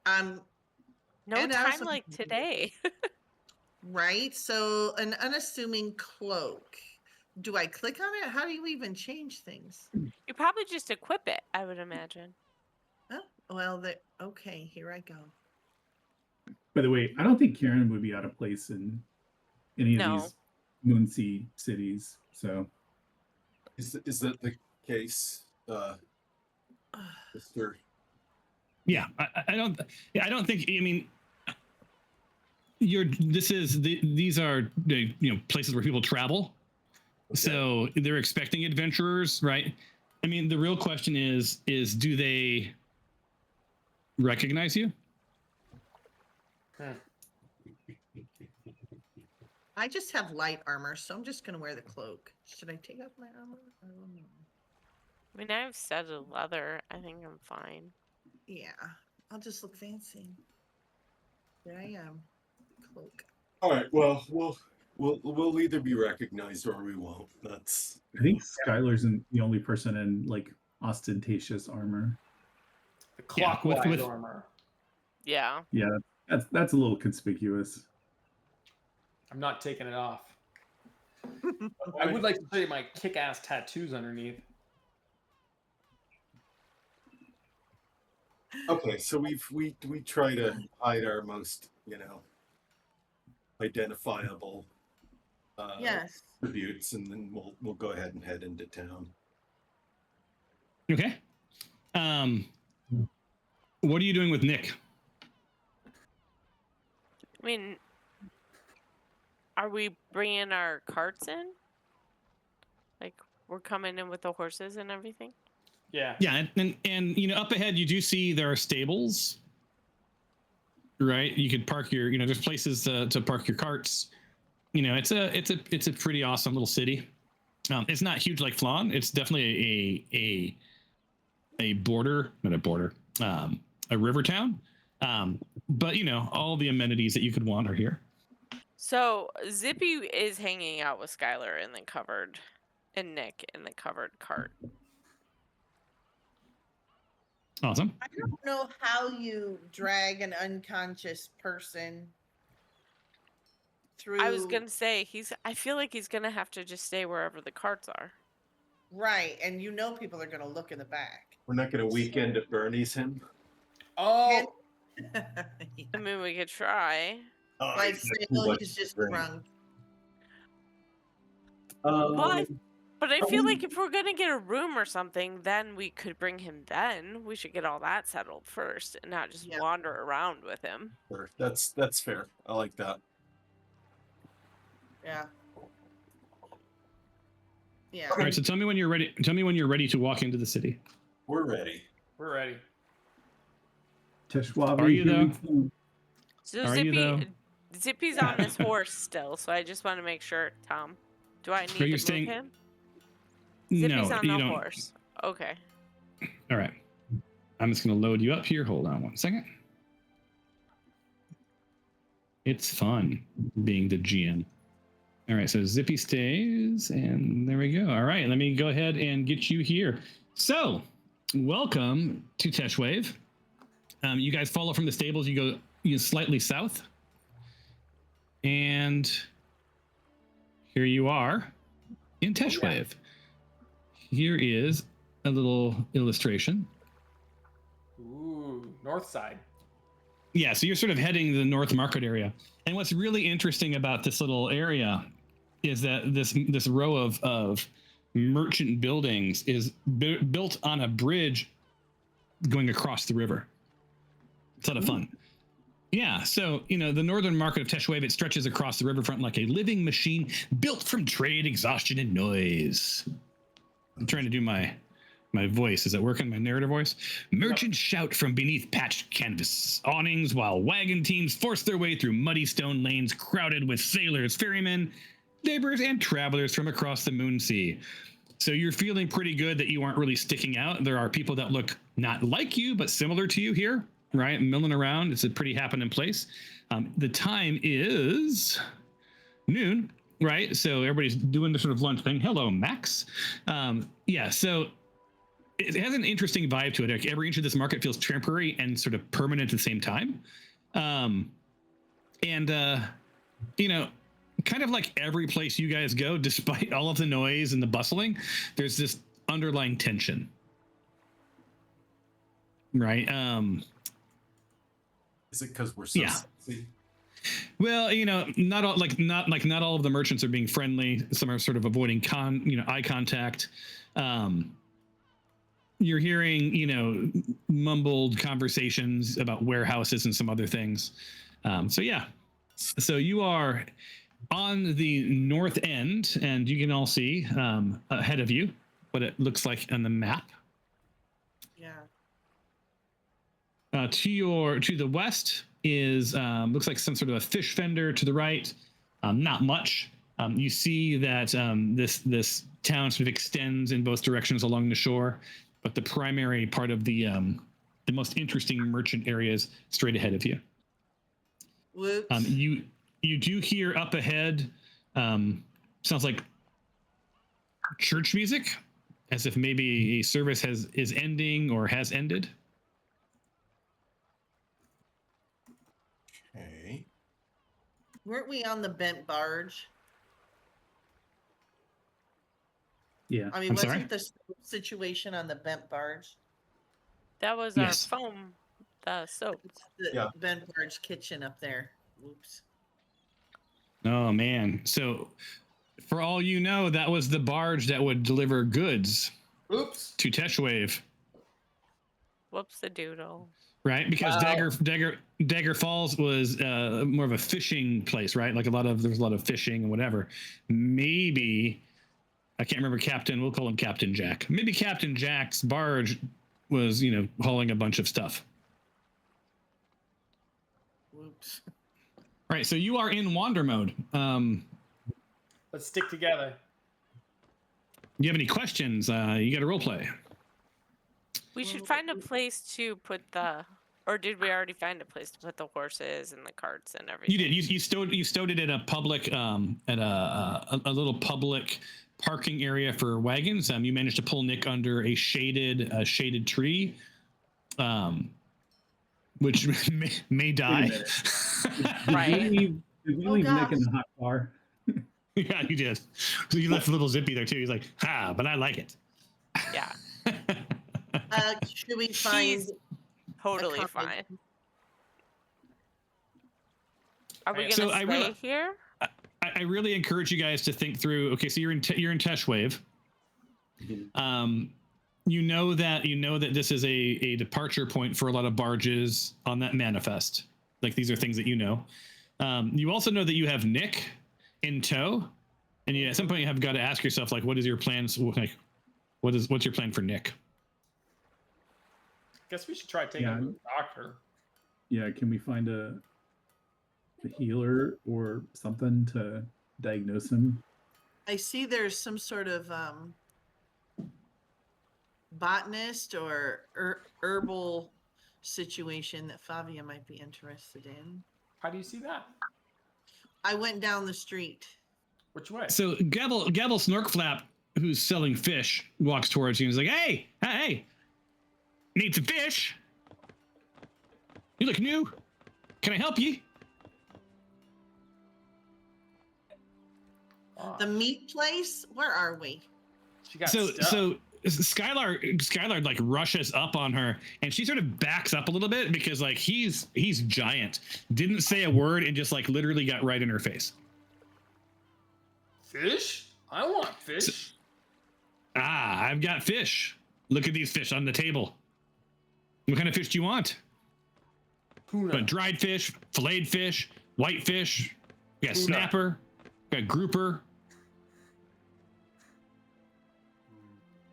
Speaker 6: No
Speaker 2: And
Speaker 6: time
Speaker 2: also-
Speaker 6: like today.
Speaker 2: right. So an unassuming cloak. Do I click on it? How do you even change things?
Speaker 6: You probably just equip it, I would imagine.
Speaker 2: Oh, well, okay, here I go.
Speaker 3: By the way, I don't think Karen would be out of place in any of
Speaker 6: No.
Speaker 3: these Moonsea cities. So
Speaker 4: Is that the case, Mr.
Speaker 1: Yeah, I don't. Yeah, I don't think. I mean, these are places where people travel, so they're expecting adventurers, right? I mean, the real question is do they recognize you?
Speaker 2: I just have light armor, so I'm just gonna wear the cloak. Should I take off my armor? I don't know.
Speaker 6: I mean, I have studded leather. I think I'm fine.
Speaker 2: Yeah, I'll just look fancy. There I am. Cloak.
Speaker 4: All right. Well, we'll either be recognized or we won't. That's
Speaker 3: I think Skylar's the only person in like ostentatious armor.
Speaker 5: The
Speaker 1: Yeah,
Speaker 5: clockwise
Speaker 1: with-
Speaker 5: armor.
Speaker 6: Yeah.
Speaker 3: Yeah, that's a little conspicuous.
Speaker 5: I'm not taking it off. I would like to show you my kick-ass tattoos underneath.
Speaker 4: okay. So we try to hide our most identifiable
Speaker 2: Yes.
Speaker 4: attributes, and then we'll go ahead and head into town.
Speaker 1: Okay. what are you doing with Nick?
Speaker 6: I mean, are we bringing our carts in? Like, we're coming in with the horses and everything?
Speaker 5: Yeah.
Speaker 1: Yeah, and you know, up ahead you do see there are stables. Right, you could park your, you know, there's places to park your carts. You know, it's a pretty awesome little city. It's not huge like Flan. It's definitely a border, not a border, a river town. But you know, all the amenities that you could want are here.
Speaker 6: So Zippy is hanging out with Skylar in the covered, and Nick in the covered cart.
Speaker 1: Awesome.
Speaker 2: I don't know how you drag an unconscious person through.
Speaker 6: I was gonna say I feel like he's gonna have to just stay wherever the carts are.
Speaker 2: Right, and you know people are gonna look in the back.
Speaker 4: We're not going to weekend at Bernie's him.
Speaker 5: Oh,
Speaker 6: I mean, we could try.
Speaker 2: Like say, oh, he's just drunk.
Speaker 6: But I feel like if we're gonna get a room or something, then we could bring him then. We should get all that settled first and not just wander around with him.
Speaker 4: Sure. That's fair. I like that.
Speaker 2: Yeah. Yeah.
Speaker 1: All right, so tell me when you're ready. Tell me when you're ready to walk into the city.
Speaker 4: We're ready.
Speaker 5: we're ready.
Speaker 3: Teshwave,
Speaker 1: Are you
Speaker 3: here we
Speaker 1: though?
Speaker 3: come.
Speaker 6: So
Speaker 1: Are you, though?
Speaker 6: Zippy's on this horse still, so I just want to make sure, Tom. Do I need to move him? Zippy's
Speaker 1: No,
Speaker 6: on
Speaker 1: you
Speaker 6: the
Speaker 1: don't.
Speaker 6: horse. Okay.
Speaker 1: All right, I'm just gonna load you up here. Hold on one second. It's fun being the GM. All right, so Zippy stays, and there we go. All right, let me go ahead and get you here. So, welcome to Teshwave. You guys follow from the stables. You go slightly south, and here you are in Teshwave. Here is a little illustration.
Speaker 5: Ooh, north side.
Speaker 1: Yeah, so you're sort of heading to the North Market area. And what's really interesting about this little area is that this row of merchant buildings is built on a bridge going across the river. It's a lot of fun. Yeah, so, you know, the northern market of Teshwave, it stretches across the riverfront like a living machine built from trade, exhaustion, and noise. I'm trying to do my voice. Is that working? My narrator voice? Merchants shout from beneath patched canvas awnings while wagon teams force their way through muddy stone lanes crowded with sailors, ferrymen, laborers, and travelers from across the moon sea. So you're feeling pretty good that you aren't really sticking out. There are people that look not like you, but similar to you here, right? Milling around. It's a pretty happening place. The time is noon, right? So everybody's doing the sort of lunch thing. Hello, Max. Yeah, so it has an interesting vibe to it. Like every inch of this market feels temporary and sort of permanent at the same time. You know, kind of like every place you guys go, despite all of the noise and the bustling, there's this underlying tension, right?
Speaker 4: Is it because we're so sexy?
Speaker 1: Well, you know, not all of the merchants are being friendly. Some are sort of avoiding eye contact. You're hearing, you know, mumbled conversations about warehouses and some other things. So yeah, so you are on the north end, and you can all see ahead of you what it looks like on the map.
Speaker 2: Yeah.
Speaker 1: To the west is looks like some sort of a fish vendor. To the right, not much. You see that this town sort of extends in both directions along the shore, but the primary part of the most interesting merchant area is straight ahead of you.
Speaker 2: Whoops.
Speaker 1: You do hear up ahead, sounds like church music, as if maybe a service is ending or has ended.
Speaker 4: Okay.
Speaker 2: Weren't we on the bent barge?
Speaker 3: Yeah.
Speaker 2: I mean,
Speaker 1: I'm
Speaker 2: wasn't
Speaker 1: sorry?
Speaker 2: the situation on the bent barge?
Speaker 6: That was
Speaker 1: Yes.
Speaker 6: our foam, the soap.
Speaker 2: The bent barge kitchen up there. Whoops.
Speaker 1: Oh man! So, for all you know, that was the barge that would deliver goods
Speaker 5: Oops.
Speaker 1: to Teshwave.
Speaker 6: Whoops the doodle.
Speaker 1: right? Because Dagger Falls was more of a fishing place, right? Like there's a lot of fishing and whatever. Maybe I can't remember Captain. We'll call him Captain Jack. Maybe Captain Jack's barge was, hauling a bunch of stuff.
Speaker 2: Whoops.
Speaker 1: All right, so you are in wander mode.
Speaker 5: Let's stick together.
Speaker 1: You have any questions? You got to role play.
Speaker 6: We should find a place to put or did we already find a place to put the horses and the carts and everything?
Speaker 1: You did. You stowed it at a public, at a little public parking area for wagons. You managed to pull Nick under a shaded tree, which may die.
Speaker 6: Right.
Speaker 3: Did we leave Nick in the hot car?
Speaker 1: Yeah, you did. So you left a little Zippy there too. He's like, but I like it.
Speaker 6: Yeah.
Speaker 2: Should we find?
Speaker 6: He's totally fine. Are we gonna stay here?
Speaker 1: I really encourage you guys to think through. Okay, so you're in Teshwave. You know that this is a departure point for a lot of barges on that manifest. Like these are things that you know. You also know that you have Nick in tow, and at some point you have got to ask yourself, like, what is your plans? Like, what's your plan for Nick?
Speaker 5: Guess we should try taking him to the doctor.
Speaker 3: Yeah, can we find a healer or something to diagnose him?
Speaker 2: I see there's some sort of botanist or herbal situation that Favia might be interested in.
Speaker 5: How do you see that?
Speaker 2: I went down the street.
Speaker 5: Which way?
Speaker 1: So Gabble Snorkflap, who's selling fish, walks towards you and is like, hey, need some fish? You look new. Can I help you?
Speaker 2: The meat place? Where are we?
Speaker 5: She got
Speaker 1: So Skylar like rushes up on her, and she sort of backs up a little bit because like he's giant. Didn't say a word and just like literally got right in her face.
Speaker 5: Fish? I want fish.
Speaker 1: I've got fish. Look at these fish on the table. What kind of fish do you want?
Speaker 5: Tuna.
Speaker 1: But dried fish, filleted fish, white fish. We got snapper. We got grouper.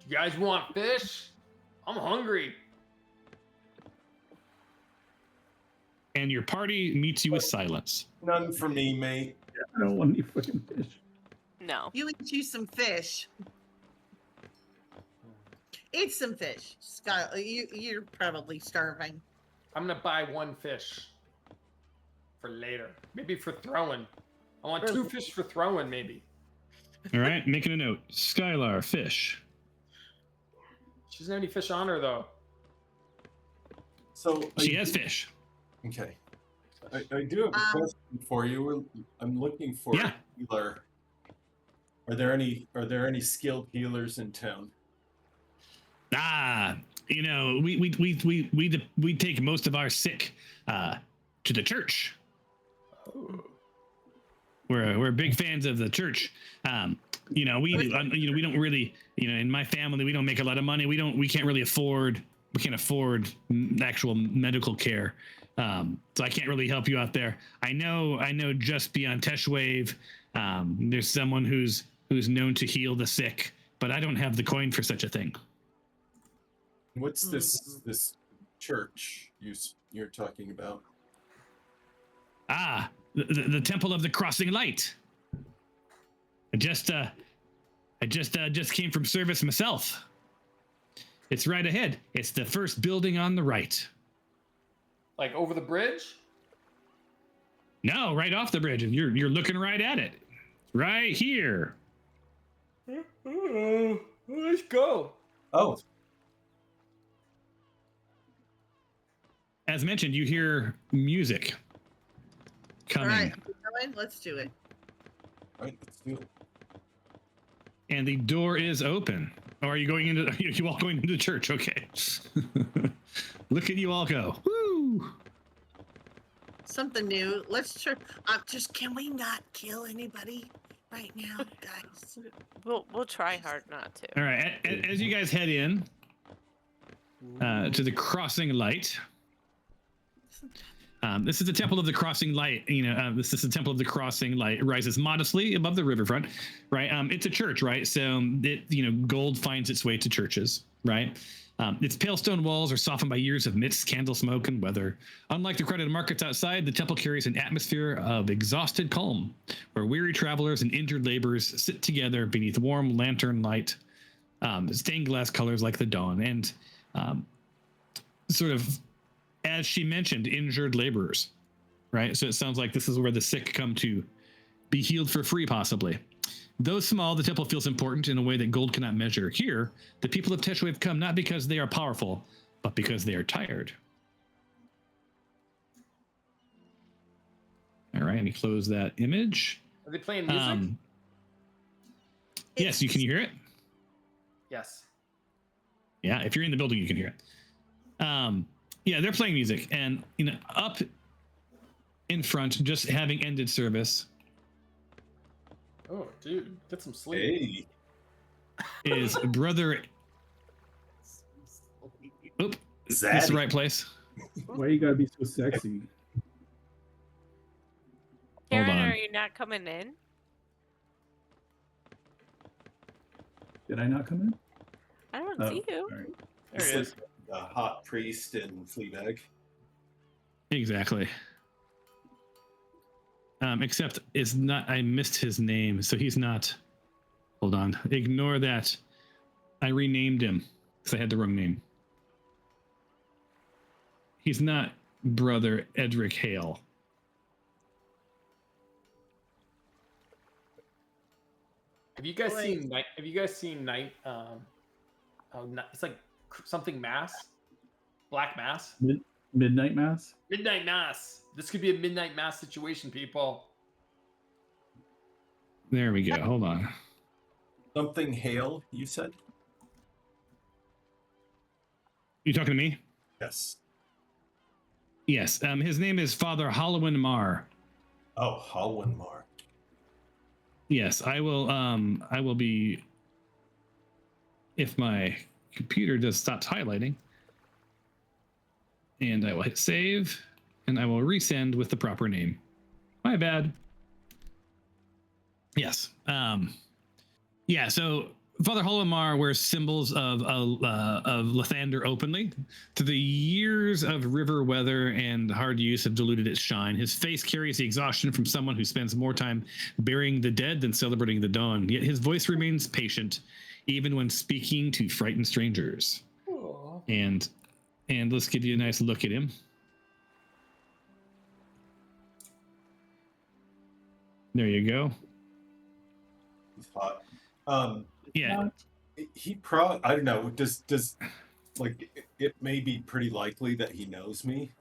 Speaker 5: You guys want fish? I'm hungry.
Speaker 1: And your party meets you with silence.
Speaker 4: None for me, mate.
Speaker 3: I don't want any fucking fish.
Speaker 6: No.
Speaker 2: You eat you some fish. Eat some fish. Scott, you're probably starving.
Speaker 5: I'm gonna buy one fish for later. Maybe for throwing. I want 2 fish for throwing, maybe.
Speaker 1: All right, making a note. Skylar, fish.
Speaker 5: She doesn't have any fish on her, though.
Speaker 4: So
Speaker 1: She has fish.
Speaker 4: Okay. I do have a question for you. I'm looking for a healer. Are there any skilled healers in town?
Speaker 1: We take most of our sick to the church.
Speaker 5: Oh.
Speaker 1: We're big fans of the church. We don't really, in my family, we don't make a lot of money. We can't afford actual medical care. So I can't really help you out there. I know just beyond Teshwave, there's someone who's known to heal the sick, but I don't have the coin for such a thing.
Speaker 4: What's this church you're talking about?
Speaker 1: The Temple of the Crossing Light. I just came from service myself. It's right ahead. It's the first building on the right.
Speaker 5: Like over the bridge?
Speaker 1: No, right off the bridge. You're looking right at it. Right here.
Speaker 5: Let's go.
Speaker 4: Oh.
Speaker 1: As mentioned, you hear music coming.
Speaker 2: All right, let's do it.
Speaker 4: All right, let's do it.
Speaker 1: And the door is open. Or are you going into? You all going into the church? Okay. Look at you all go. Woo!
Speaker 2: Something new. Let's try. Can we not kill anybody right now, guys?
Speaker 6: We'll try hard not to.
Speaker 1: All right. As you guys head in to the Crossing Light, This is the Temple of the Crossing Light. This is the Temple of the Crossing Light. It rises modestly above the riverfront, right? It's a church, right? So gold finds its way to churches, right? Its pale stone walls are softened by years of mist, candle smoke, and weather. Unlike the crowded markets outside, the temple carries an atmosphere of exhausted calm, where weary travelers and injured laborers sit together beneath warm lantern light, stained glass colors like the dawn, and sort of, as she mentioned, injured laborers, right? So it sounds like this is where the sick come to be healed for free, possibly. Though small, the temple feels important in a way that gold cannot measure. Here, the people of Teshwave come not because they are powerful, but because they are tired. All right, let me close that image.
Speaker 5: Are they playing music?
Speaker 1: Yes, can you hear it?
Speaker 5: Yes.
Speaker 1: Yeah, if you're in the building, you can hear it. Yeah, they're playing music, and up in front, just having ended service.
Speaker 5: Oh, dude, get some sleep.
Speaker 4: Hey.
Speaker 1: Is brother. Oop, is this the right place?
Speaker 3: Why you gotta be so sexy?
Speaker 6: Karen,
Speaker 1: Hold on.
Speaker 6: are you not coming in?
Speaker 3: Did I not come in?
Speaker 6: I don't see you.
Speaker 3: All right.
Speaker 5: There he is.
Speaker 4: The hot priest in Fleabag.
Speaker 1: Exactly. Except it's not. I missed his name, so he's not. Hold on. Ignore that. I renamed him because I had the wrong name. He's not Brother Edric Hale.
Speaker 5: Have you guys seen Night? Have you guys seen Night? It's like something Mass, Black Mass,
Speaker 3: Midnight Mass.
Speaker 5: Midnight Mass. This could be a Midnight Mass situation, people.
Speaker 1: There we go. Hold on.
Speaker 4: Something Hale, you said?
Speaker 1: You talking to me?
Speaker 4: Yes.
Speaker 1: Yes. His name is Father Halloween Marr.
Speaker 4: Oh, Halloween Marr.
Speaker 1: Yes, I will. I will be. If my computer just stops highlighting, and I will hit save, and I will resend with the proper name. My bad. Yes. Yeah. So Father Holomar wears symbols of Lathander openly. Through the years of river weather and hard use have diluted its shine. His face carries the exhaustion from someone who spends more time burying the dead than celebrating the dawn. Yet his voice remains patient, even when speaking to frightened strangers.
Speaker 5: Aww.
Speaker 1: And let's give you a nice look at him. There you go.
Speaker 4: He's hot.
Speaker 1: Yeah.
Speaker 4: He I don't know. Does like it may be pretty likely that he knows me.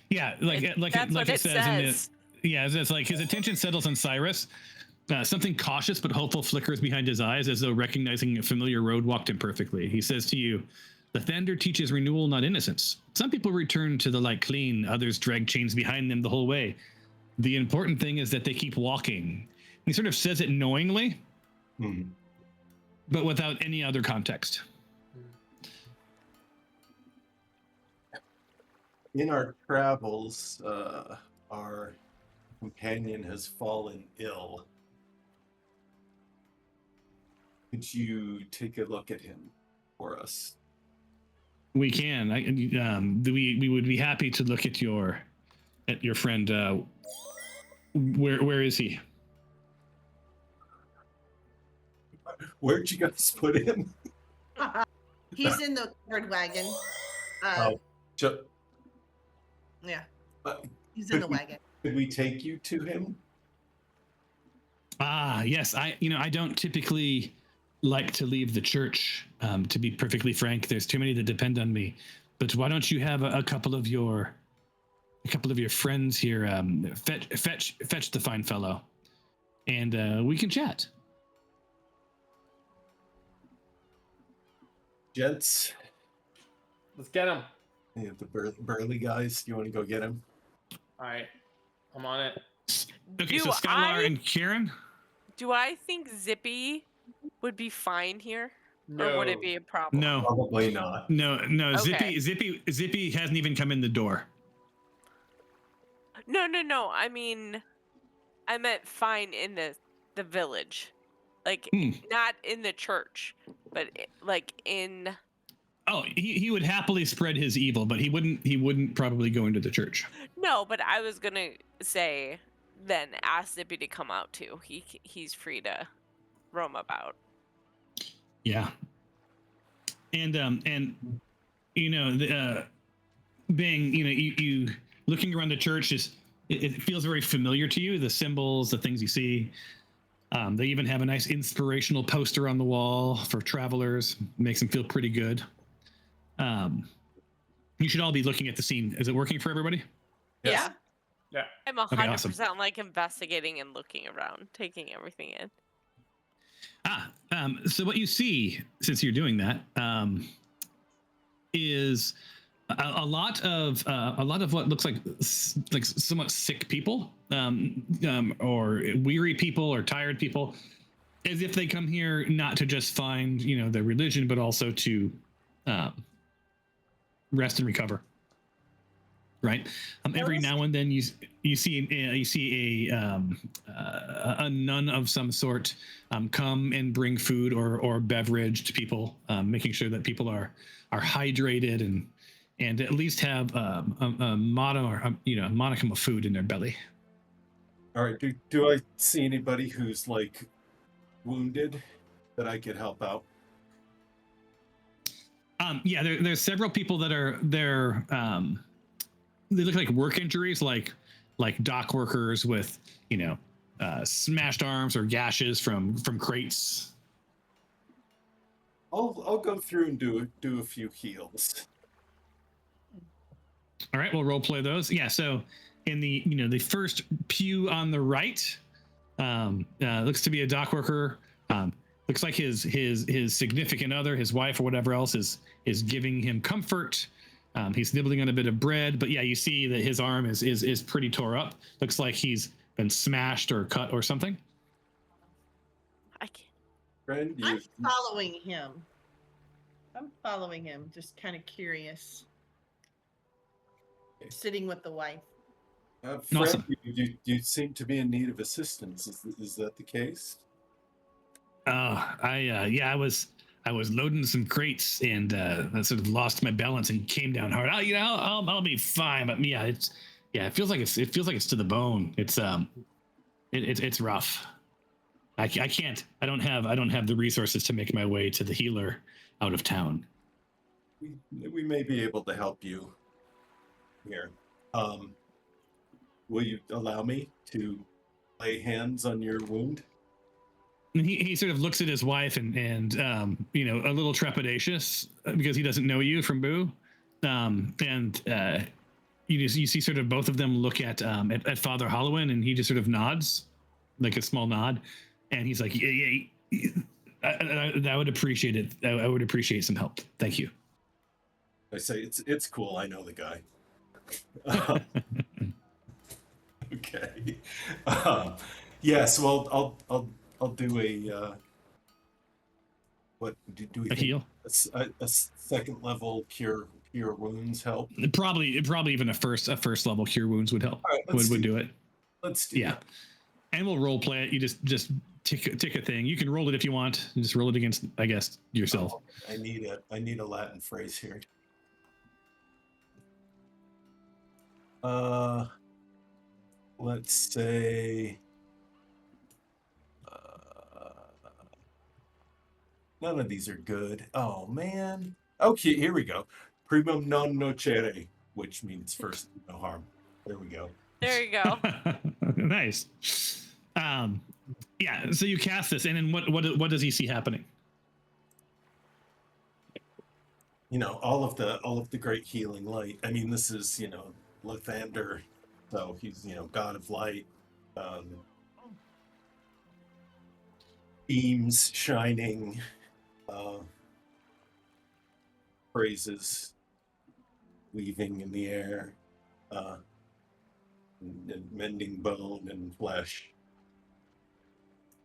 Speaker 1: Yeah, like it says. It's like his attention settles on Cyrus. Something cautious but hopeful flickers behind his eyes, as though recognizing a familiar road walked imperfectly. He says to you, "The Thunder teaches renewal, not innocence. Some people return to the light clean, others drag chains behind them the whole way. The important thing is that they keep walking." He sort of says it knowingly, but without any other context.
Speaker 4: In our travels, our companion has fallen ill. Could you take a look at him for us?
Speaker 1: We can. We would be happy to look at your friend. Where is he?
Speaker 4: Where'd you guys put him?
Speaker 2: He's in the covered wagon. Yeah. He's in the wagon.
Speaker 4: Could we take you to him?
Speaker 1: Yes. I don't typically like to leave the church. To be perfectly frank, there's too many that depend on me. But why don't you have a couple of your friends here fetch the fine fellow, and we can chat.
Speaker 4: Gents,
Speaker 5: Let's get him.
Speaker 4: yeah, the burly guys. You want to go get him?
Speaker 5: All right, I'm on it.
Speaker 1: Okay, so Skylar and Kieran.
Speaker 6: Do I think Zippy would be fine here?
Speaker 5: No.
Speaker 6: Or would it be a problem?
Speaker 1: No,
Speaker 4: Probably not.
Speaker 1: no.
Speaker 6: Okay.
Speaker 1: Zippy hasn't even come in the door.
Speaker 6: No. I mean, I meant fine in the village, like not in the church, but like in.
Speaker 1: Oh, he would happily spread his evil, but he wouldn't probably go into the church.
Speaker 6: No, but I was gonna say then ask Zippy to come out too. He's free to roam about.
Speaker 1: Yeah. And you know, being, you know, you looking around the church it feels very familiar to you, the symbols, the things you see. They even have a nice inspirational poster on the wall for travelers. Makes them feel pretty good. You should all be looking at the scene. Is it working for everybody?
Speaker 4: Yes.
Speaker 5: Yeah.
Speaker 6: I'm
Speaker 1: Okay,
Speaker 6: 100%
Speaker 1: awesome.
Speaker 6: like investigating and looking around, taking everything in.
Speaker 1: So what you see, since you're doing that, is a lot of what looks like somewhat sick people, or weary people, or tired people, as if they come here not to just find, you know, their religion, but also to rest and recover. Right. Every now and then you see a nun of some sort come and bring food or beverage to people, making sure that people are hydrated and at least have a modicum of food in their belly.
Speaker 4: All right. Do I see anybody who's like wounded that I could help out?
Speaker 1: Yeah, there's several people that are there. They look like work injuries, like dock workers with, you know, smashed arms or gashes from crates.
Speaker 4: I'll go through and do a few heals.
Speaker 1: All right, we'll role play those. Yeah, so in the first pew on the right, looks to be a dock worker. Looks like his significant other, his wife or whatever else, is giving him comfort. He's nibbling on a bit of bread, but yeah, you see that his arm is pretty tore up. Looks like he's been smashed or cut or something.
Speaker 6: I can't.
Speaker 4: Friend,
Speaker 2: I'm following him. Just kind of curious. Sitting with the wife.
Speaker 4: friend,
Speaker 1: Awesome.
Speaker 4: you seem to be in need of assistance. Is that the case?
Speaker 1: I was loading some crates and I sort of lost my balance and came down hard. I'll be fine, but yeah, it feels like it's to the bone. It's rough. I can't. I don't have the resources to make my way to the healer out of town.
Speaker 4: We may be able to help you here. Will you allow me to lay hands on your wound?
Speaker 1: And he sort of looks at his wife and you know, a little trepidatious because he doesn't know you from Boo, you see sort of both of them look at Father Hollowan, and he just sort of nods, like a small nod, and he's like, yeah, I would appreciate it. I would appreciate some help. Thank you.
Speaker 4: I say it's cool. I know the guy. Okay. Yeah. So I'll do a what do we
Speaker 1: A heal.
Speaker 4: A second level cure wounds help?
Speaker 1: Probably even a first level cure wounds would help.
Speaker 4: All right,
Speaker 1: would do it.
Speaker 4: Let's do that.
Speaker 1: And we'll role play it. You just tick a thing. You can roll it if you want. Just roll it against, I guess, yourself.
Speaker 4: I need a Latin phrase here. Let's say none of these are good. Oh man. Okay, here we go. Primum non nocere, which means first no harm. There we go.
Speaker 6: There you go.
Speaker 1: Nice. Yeah, so you cast this, and then what does he see happening?
Speaker 4: You know, all of the great healing light. I mean, this is, you know, Lathander, so he's, you know, god of light. Beams shining, phrases weaving in the air, and mending bone and flesh.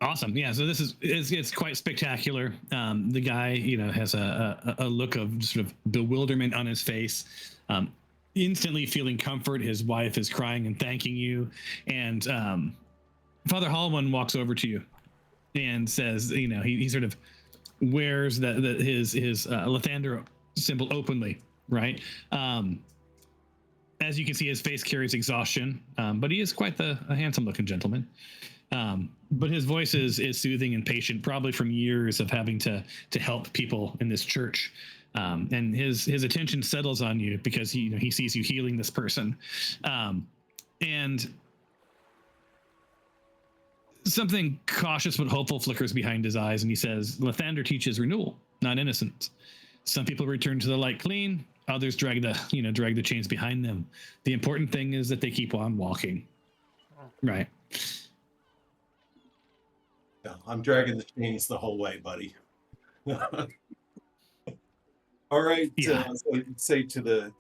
Speaker 1: Awesome. Yeah. So it's quite spectacular. The guy, you know, has a look of sort of bewilderment on his face. instantly feeling comfort. His wife is crying and thanking you, and Father Holloman walks over to you and says, he sort of wears his Lathander symbol openly, right? As you can see, his face carries exhaustion, but he is quite a handsome-looking gentleman. But his voice is soothing and patient, probably from years of having to help people in this church. And his attention settles on you because he sees you healing this person, and something cautious but hopeful flickers behind his eyes, and he says, "Lathander teaches renewal, not innocence. Some people return to the light clean, others drag the chains behind them. The important thing is that they keep on walking." Right.
Speaker 4: Yeah, I'm dragging the chains the whole way, buddy. All right.
Speaker 1: Yeah.
Speaker 4: So I'd say to the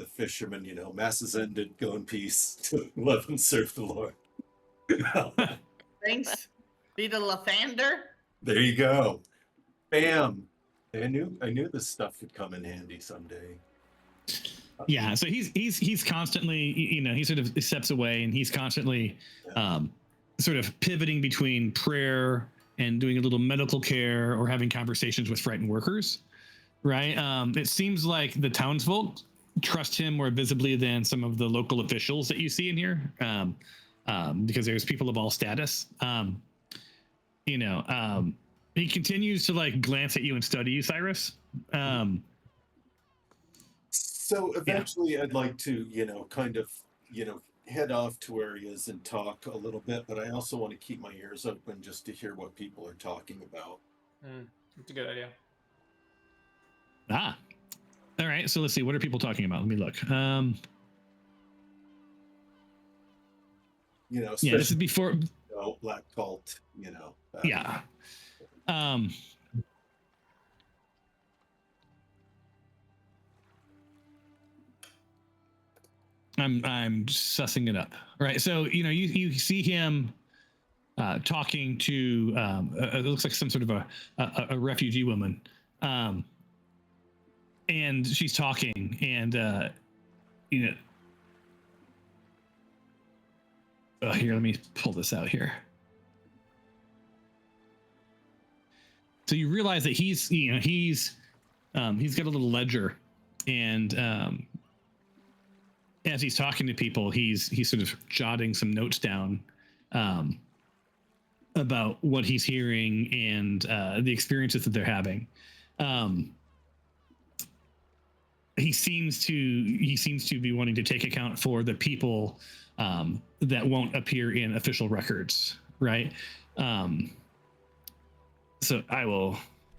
Speaker 4: fisherman, mass is ended, go in peace, to love and serve the Lord.
Speaker 2: Thanks. Be the Lathander.
Speaker 4: There you go. Bam. I knew this stuff would come in handy someday.
Speaker 1: Yeah. So he's constantly, he sort of steps away, and he's constantly sort of pivoting between prayer and doing a little medical care or having conversations with frightened workers, right? It seems like the townsfolk trust him more visibly than some of the local officials that you see in here, because there's people of all status. He continues to glance at you and study you, Cyrus.
Speaker 4: So eventually I'd like to, kind of, head off to where he is and talk a little bit, but I also want to keep my ears open just to hear what people are talking about.
Speaker 5: That's a good idea.
Speaker 1: All right. So let's see. What are people talking about? Let me look.
Speaker 4: Especially,
Speaker 1: this is before.
Speaker 4: Black Cult,
Speaker 1: Yeah. I'm sussing it up. Right. So, you see him talking to it looks like some sort of a refugee woman. And she's talking, and here, let me pull this out here. So you realize that he's got a little ledger, and as he's talking to people, he's sort of jotting some notes down about what he's hearing and the experiences that they're having. He seems to be wanting to take account for the people that won't appear in official records, right? So I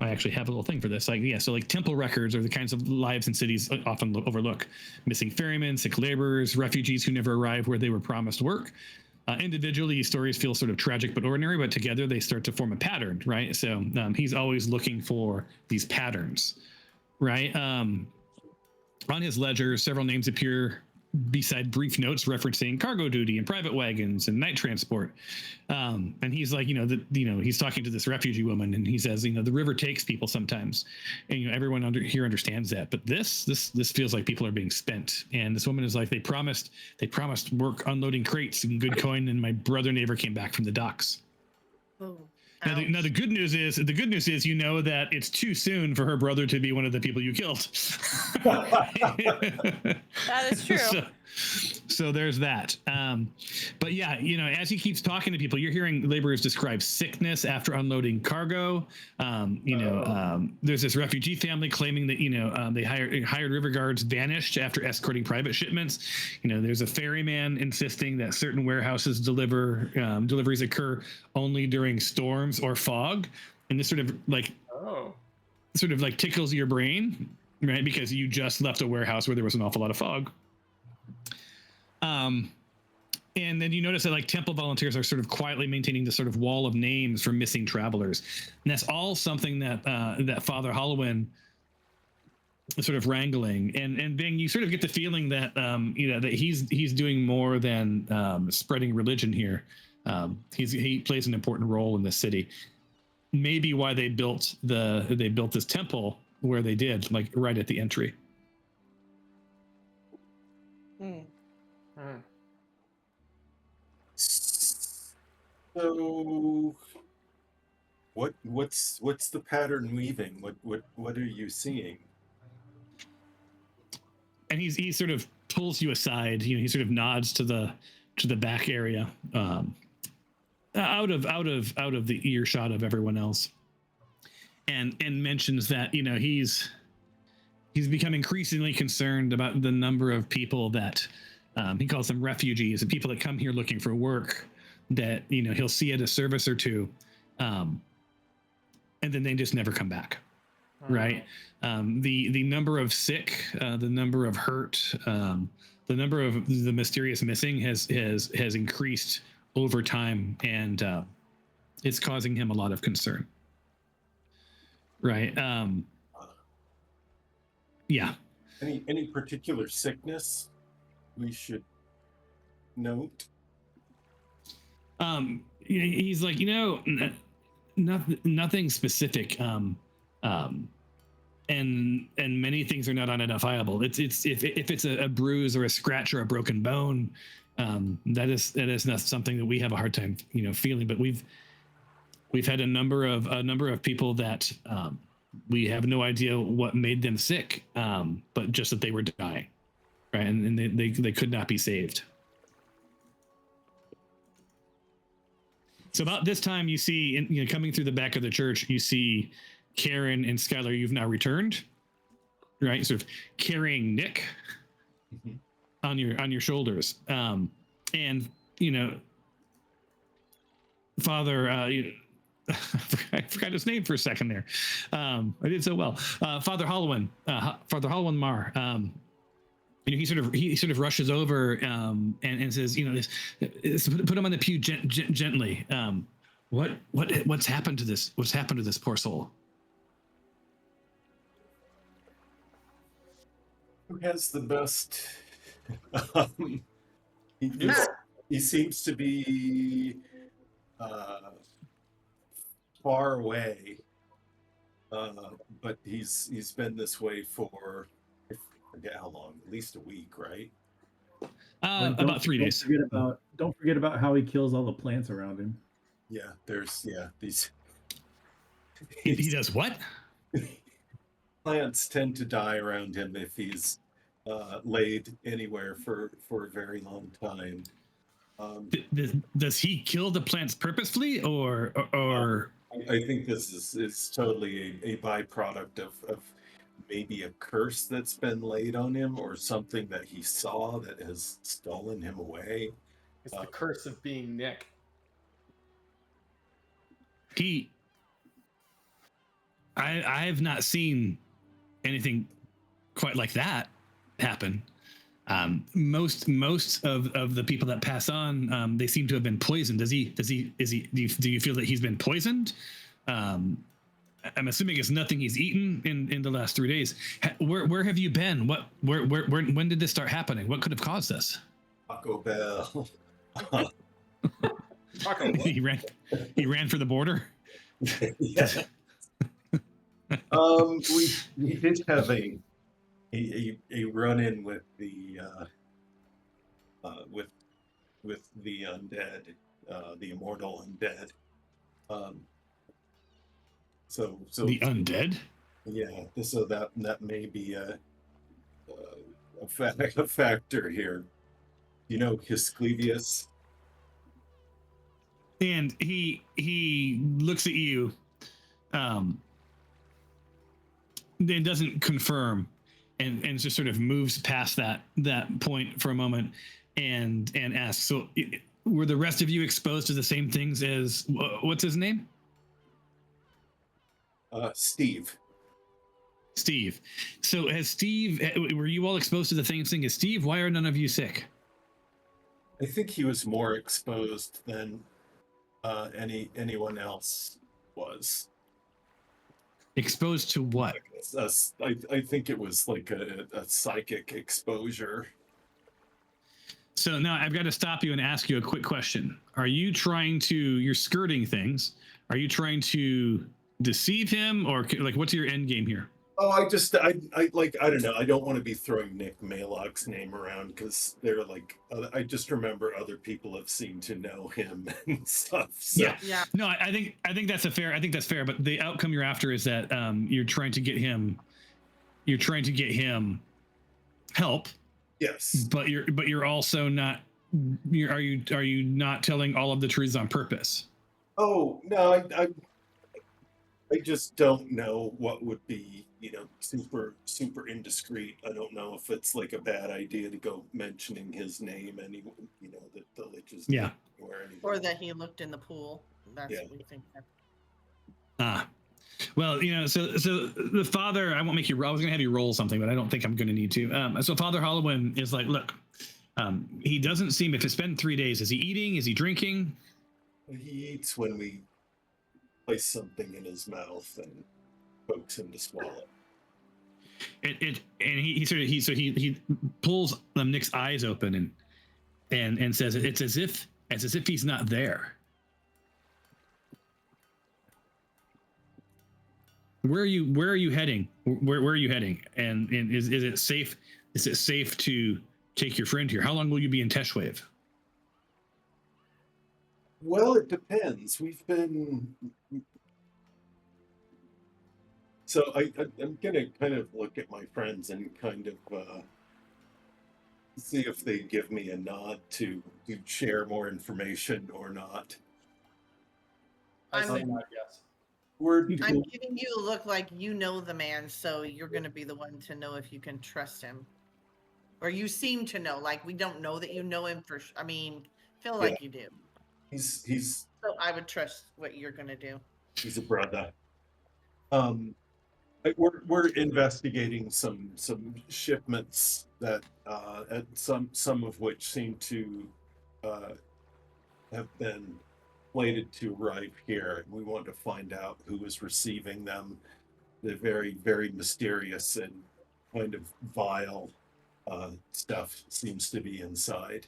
Speaker 1: actually have a little thing for this. So temple records are the kinds of lives in cities often overlook. Missing ferrymen, sick laborers, refugees who never arrive where they were promised work. Individually, these stories feel sort of tragic but ordinary, but together they start to form a pattern, right? So he's always looking for these patterns, right? On his ledger, several names appear beside brief notes referencing cargo duty and private wagons and night transport. And he's like, he's talking to this refugee woman, and he says, the river takes people sometimes, and everyone here understands that. But this feels like people are being spent. And this woman is like, they promised work unloading crates and good coin, and my brother never came back from the docks.
Speaker 2: Oh.
Speaker 1: Now the good news is that it's too soon for her brother to be one of the people you killed.
Speaker 6: That is true.
Speaker 1: So there's that. But yeah, as he keeps talking to people, you're hearing laborers describe sickness after unloading cargo. There's this refugee family claiming that they hired river guards vanished after escorting private shipments. There's a ferryman insisting that certain warehouses deliveries occur only during storms or fog, and this sort of tickles your brain, right? Because you just left a warehouse where there was an awful lot of fog. And then you notice that temple volunteers are sort of quietly maintaining this sort of wall of names for missing travelers, and that's all something that Father Hollowin is sort of wrangling. And Bing, you sort of get the feeling that that he's doing more than spreading religion here. He plays an important role in this city. Maybe why they built this temple where they did, right at the entry.
Speaker 2: Hmm.
Speaker 5: Hmm.
Speaker 4: So, what's the pattern weaving? What are you seeing?
Speaker 1: And he sort of pulls you aside. You know, he sort of nods to the back area, out of the earshot of everyone else, and mentions that, you know, he's become increasingly concerned about the number of people that he calls them refugees, and people that come here looking for work that, you know, he'll see at a service or two, and then they just never come back. Right. The number of sick, the number of hurt, the number of the mysterious missing has increased over time, and it's causing him a lot of concern. Right. Yeah.
Speaker 4: Any particular sickness we should note?
Speaker 1: He's like, you know, nothing specific. And many things are not identifiable. It's if it's a bruise or a scratch or a broken bone, that is not something that we have a hard time, you know, feeling. But we've had a number of people that we have no idea what made them sick, but just that they were dying, right? And they could not be saved. So about this time, you see, you know, coming through the back of the church, you see Karen and Skylar. You've now returned, right? Sort of carrying Nick on your shoulders, and you know, Father. I forgot his name for a second there. I did so well. Father Hollowin, Father Hollowin Marr. You know, he sort of rushes over and says, you know, put him on the pew gently. What's happened to this? What's happened to this poor soul?
Speaker 4: Who has the best? He seems to be far away, but he's been this way for, I forget how long, at least a week, right?
Speaker 1: About 3 days.
Speaker 3: Don't forget about how he kills all the plants around him.
Speaker 4: Yeah, these.
Speaker 1: He does what?
Speaker 4: Plants tend to die around him if he's laid anywhere for a very long time.
Speaker 1: Does he kill the plants purposefully, or?
Speaker 4: I think this is totally a byproduct of maybe a curse that's been laid on him, or something that he saw that has stolen him away.
Speaker 5: It's the curse of being Nick.
Speaker 1: I have not seen anything quite like that happen. Most of the people that pass on, they seem to have been poisoned. Do you feel that he's been poisoned? I'm assuming it's nothing he's eaten in the last 3 days. Where have you been? When did this start happening? What could have caused this?
Speaker 4: Taco Bell.
Speaker 1: He ran for the border.
Speaker 4: Yeah. We did have a run-in with the with the undead, the immortal undead. So
Speaker 1: the undead.
Speaker 4: Yeah. So that may be a factor here. You know, Hisclevius.
Speaker 1: And he looks at you, then doesn't confirm, and just sort of moves past that point for a moment, and asks, so were the rest of you exposed to the same things as, what's his name?
Speaker 4: Steve.
Speaker 1: So were you all exposed to the same thing as Steve? Why are none of you sick?
Speaker 4: I think he was more exposed than anyone else was.
Speaker 1: Exposed to what?
Speaker 4: I think it was like a psychic exposure.
Speaker 1: So now I've got to stop you and ask you a quick question. You're skirting things. Are you trying to deceive him, or like, what's your end game here?
Speaker 4: Oh, I like, I don't know. I don't want to be throwing Nick Maylock's name around because they're like, I just remember other people have seemed to know him and stuff. So.
Speaker 1: Yeah.
Speaker 2: Yeah.
Speaker 1: No, I think that's fair. But the outcome you're after is that you're trying to get him help.
Speaker 4: Yes.
Speaker 1: But you're also not. Are you not telling all of the truths on purpose?
Speaker 4: Oh no, I just don't know what would be, super indiscreet. I don't know if it's like a bad idea to go mentioning his name and the village's
Speaker 1: Yeah.
Speaker 4: name or anything.
Speaker 2: Or that he looked in the pool. That's
Speaker 4: Yeah.
Speaker 2: what we think.
Speaker 1: Well, so the father, I won't make you. I was going to have you roll something, but I don't think I'm going to need to. So Father Hollowin is like, look, he doesn't seem. If it's been 3 days, is he eating? Is he drinking?
Speaker 4: He eats when we place something in his mouth and coax him to swallow.
Speaker 1: He pulls Nick's eyes open and says it's as if he's not there. Where are you heading? Where are you heading? And is it safe? Is it safe to take your friend here? How long will you be in Teshwave?
Speaker 4: Well, it depends. We've been. So I'm gonna kind of look at my friends and kind of see if they give me a nod to share more information or not.
Speaker 5: I say
Speaker 2: I'm-
Speaker 5: not yes.
Speaker 2: I'm giving you a look like you know the man, so you're going to be the one to know if you can trust him. Or you seem to know. Like, we don't know that you know him for. I mean, feel like you do.
Speaker 4: He's
Speaker 2: So I would trust what you're going to do.
Speaker 4: he's a brother. We're investigating some shipments that and some of which seem to have been slated to arrive here. We want to find out who is receiving them. They're very, very mysterious and kind of vile stuff seems to be inside.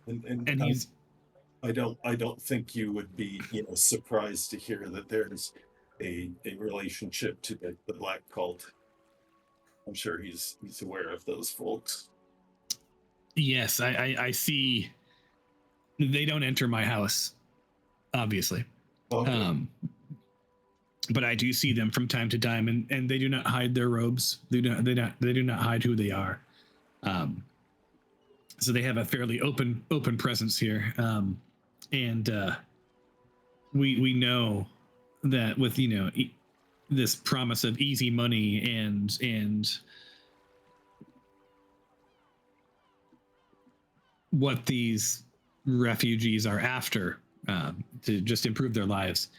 Speaker 4: And
Speaker 1: he's
Speaker 4: I don't think you would be surprised to hear that there's a relationship to the Black Cult. I'm sure he's aware of those folks.
Speaker 1: Yes, I see. They don't enter my house, obviously.
Speaker 4: Okay.
Speaker 1: But I do see them from time to time, and they do not hide their robes. They do not hide who they are. So they have a fairly open presence here, and we know that with this promise of easy money and what these refugees are after to just improve their lives.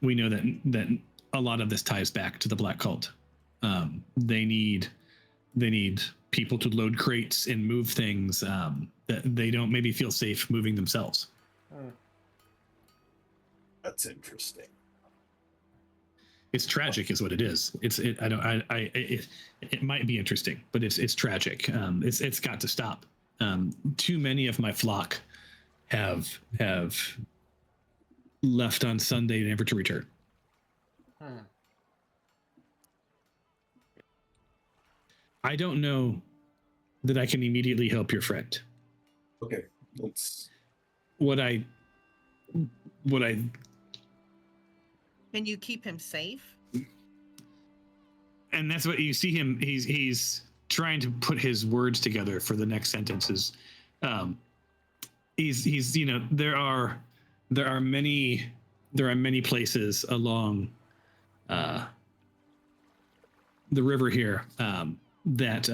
Speaker 1: We know that a lot of this ties back to the Black Cult. They need people to load crates and move things that they don't maybe feel safe moving themselves.
Speaker 4: That's interesting.
Speaker 1: It's tragic, is what it is. It might be interesting, but it's tragic. It's got to stop. Too many of my flock have left on Sunday, never to return. I don't know that I can immediately help your friend.
Speaker 4: Okay, let's.
Speaker 1: What I.
Speaker 2: Can you keep him safe?
Speaker 1: And that's what you see him. He's trying to put his words together for the next sentences. He's there are many places along the river here that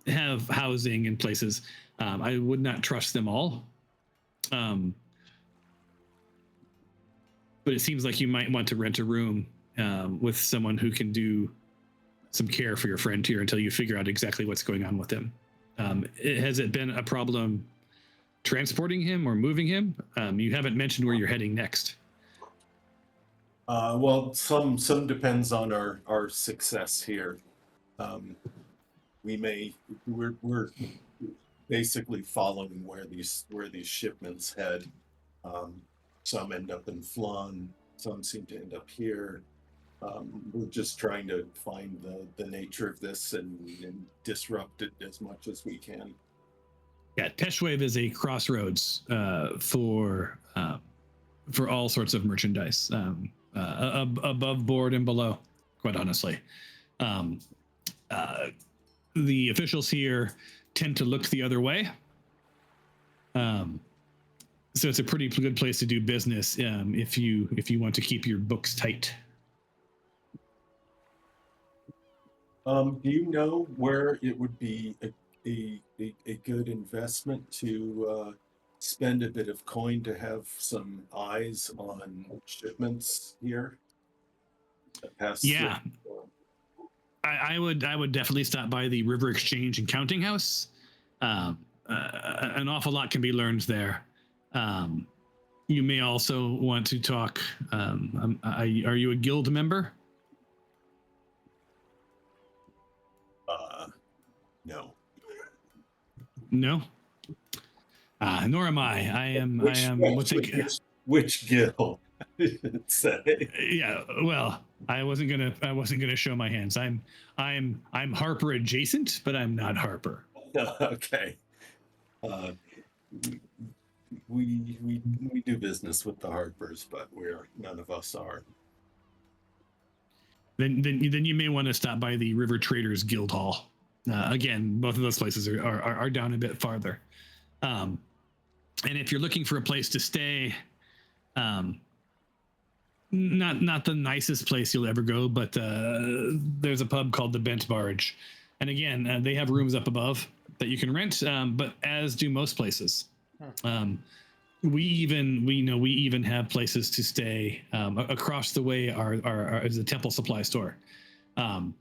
Speaker 1: have housing in places. I would not trust them all. But it seems like you might want to rent a room with someone who can do some care for your friend here until you figure out exactly what's going on with him. Has it been a problem transporting him or moving him? You haven't mentioned where you're heading next.
Speaker 4: Well, some depends on our success here. We're basically following where these shipments head. Some end up in Flan, some seem to end up here. We're just trying to find the nature of this and disrupt it as much as we can.
Speaker 1: Yeah, Teshwave is a crossroads for all sorts of merchandise, above board and below. Quite honestly, the officials here tend to look the other way. So it's a pretty good place to do business if you want to keep your books tight.
Speaker 4: Do you know where it would be a good investment to spend a bit of coin to have some eyes on shipments here? That pass
Speaker 1: Yeah.
Speaker 4: through?
Speaker 1: I would definitely stop by the River Exchange and Counting House. An awful lot can be learned there. You may also want to talk. Are you a guild member?
Speaker 4: No.
Speaker 1: No. Nor am I. I am.
Speaker 4: Which guild? I should say.
Speaker 1: Yeah. Well, I wasn't gonna show my hands. I'm Harper adjacent, but I'm not Harper.
Speaker 4: Okay. We do business with the Harpers, but none of us are.
Speaker 1: Then you may want to stop by the River Traders Guild Hall. Again, both of those places are down a bit farther. And if you're looking for a place to stay, not the nicest place you'll ever go, but there's a pub called the Bent Barge, and again, they have rooms up above that you can rent, but as do most places. We even have places to stay across the way. Is a temple supply store, and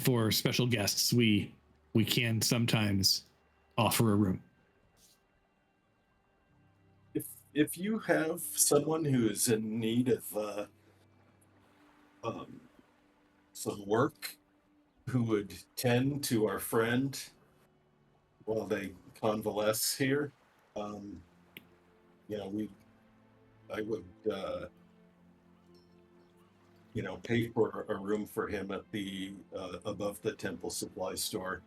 Speaker 1: for special guests, we can sometimes offer a room.
Speaker 4: If you have someone who is in need of some work, who would tend to our friend while they convalesce here, I would pay for a room for him at the above the temple supply store,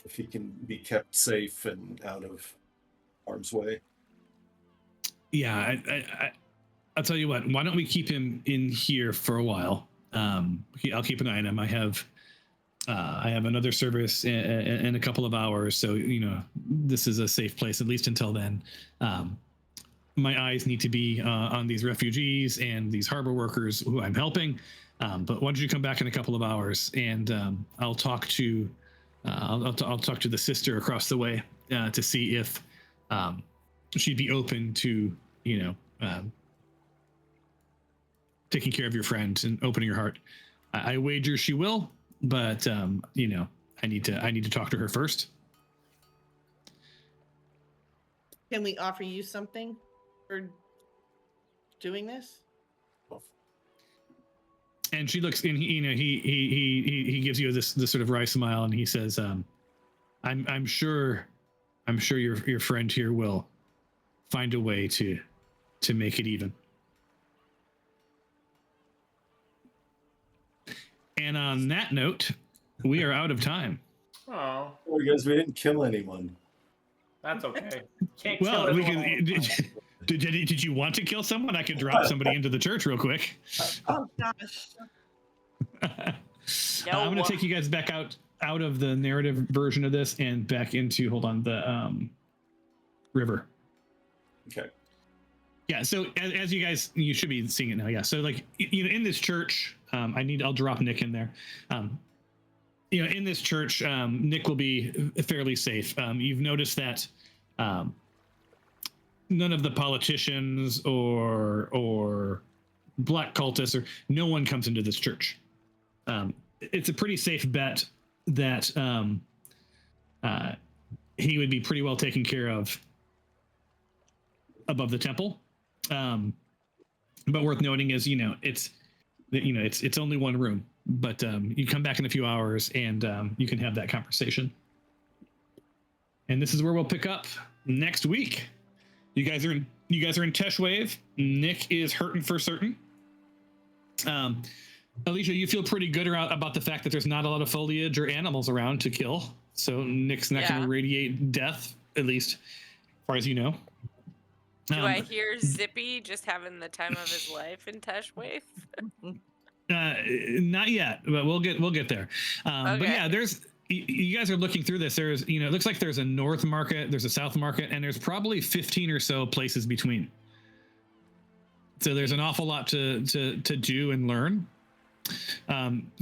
Speaker 4: if he can be kept safe and out of harm's way.
Speaker 1: Yeah, I'll tell you what. Why don't we keep him in here for a while? I'll keep an eye on him. I have another service in a couple of hours, so this is a safe place at least until then. My eyes need to be on these refugees and these harbor workers who I'm helping. But why don't you come back in a couple of hours, and I'll talk to I'll talk to the sister across the way to see if she'd be open to taking care of your friend and opening her heart. I wager she will, but I need to talk to her first.
Speaker 2: Can we offer you something for doing this?
Speaker 1: And she looks, and he gives you this sort of wry smile, and he says, I'm sure your friend here will find a way to make it even. And on that note, we are out of time.
Speaker 5: Oh,
Speaker 4: Because we didn't kill anyone.
Speaker 5: that's okay. Can't
Speaker 1: Well,
Speaker 5: kill
Speaker 1: we
Speaker 5: everyone.
Speaker 1: did you want to kill someone? I could drop somebody into the church real quick.
Speaker 2: Oh gosh.
Speaker 1: I'm going to take you guys back out of the narrative version of this and back into the river.
Speaker 4: Okay.
Speaker 1: Yeah. So as you should be seeing it now. Yeah. So in this church, I'll drop Nick in there. In this church, Nick will be fairly safe. You've noticed that none of the politicians or black cultists or no one comes into this church. It's a pretty safe bet that he would be pretty well taken care of above the temple. But worth noting is, it's only one room, but you come back in a few hours and you can have that conversation. And this is where we'll pick up next week. You guys are in Teshwave. Nick is hurting for certain. Alicia, you feel pretty good about the fact that there's not a lot of foliage or animals around to kill. So Nick's not going to radiate death, at least as far as you know.
Speaker 6: Do I hear Zippy just having the time of his life in Teshwave?
Speaker 1: Not yet, but we'll get there. But yeah, you guys are looking through this. There's, it looks like there's a north market, there's a south market, and there's probably 15 or so places between. So there's an awful lot to do and learn.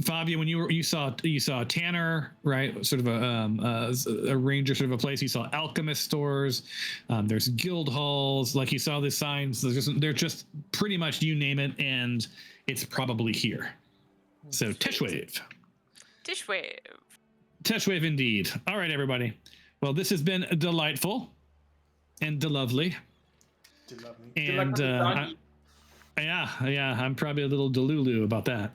Speaker 1: Fabia, when you saw a tanner, right? Sort of a ranger, sort of a place. You saw alchemist stores. There's guild halls. Like you saw the signs. They're just pretty much, you name it, and it's probably here. So Teshwave. Teshwave indeed. All right, everybody. Well, this has been delightful and delovely. And yeah, I'm probably a little delulu about that.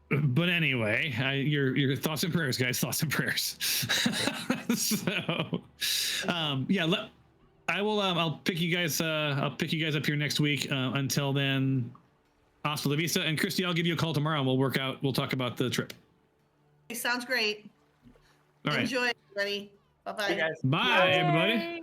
Speaker 1: But anyway, your thoughts and prayers, guys. Thoughts and prayers. So, yeah, I'll pick you guys. I'll pick you guys up here next week. Until then, hasta la vista. And Christy, I'll give you a call tomorrow, and we'll talk about the trip.
Speaker 2: Sounds great.
Speaker 1: All right.
Speaker 2: Enjoy, everybody. Bye-bye.
Speaker 5: Hey, guys.
Speaker 1: Bye, everybody.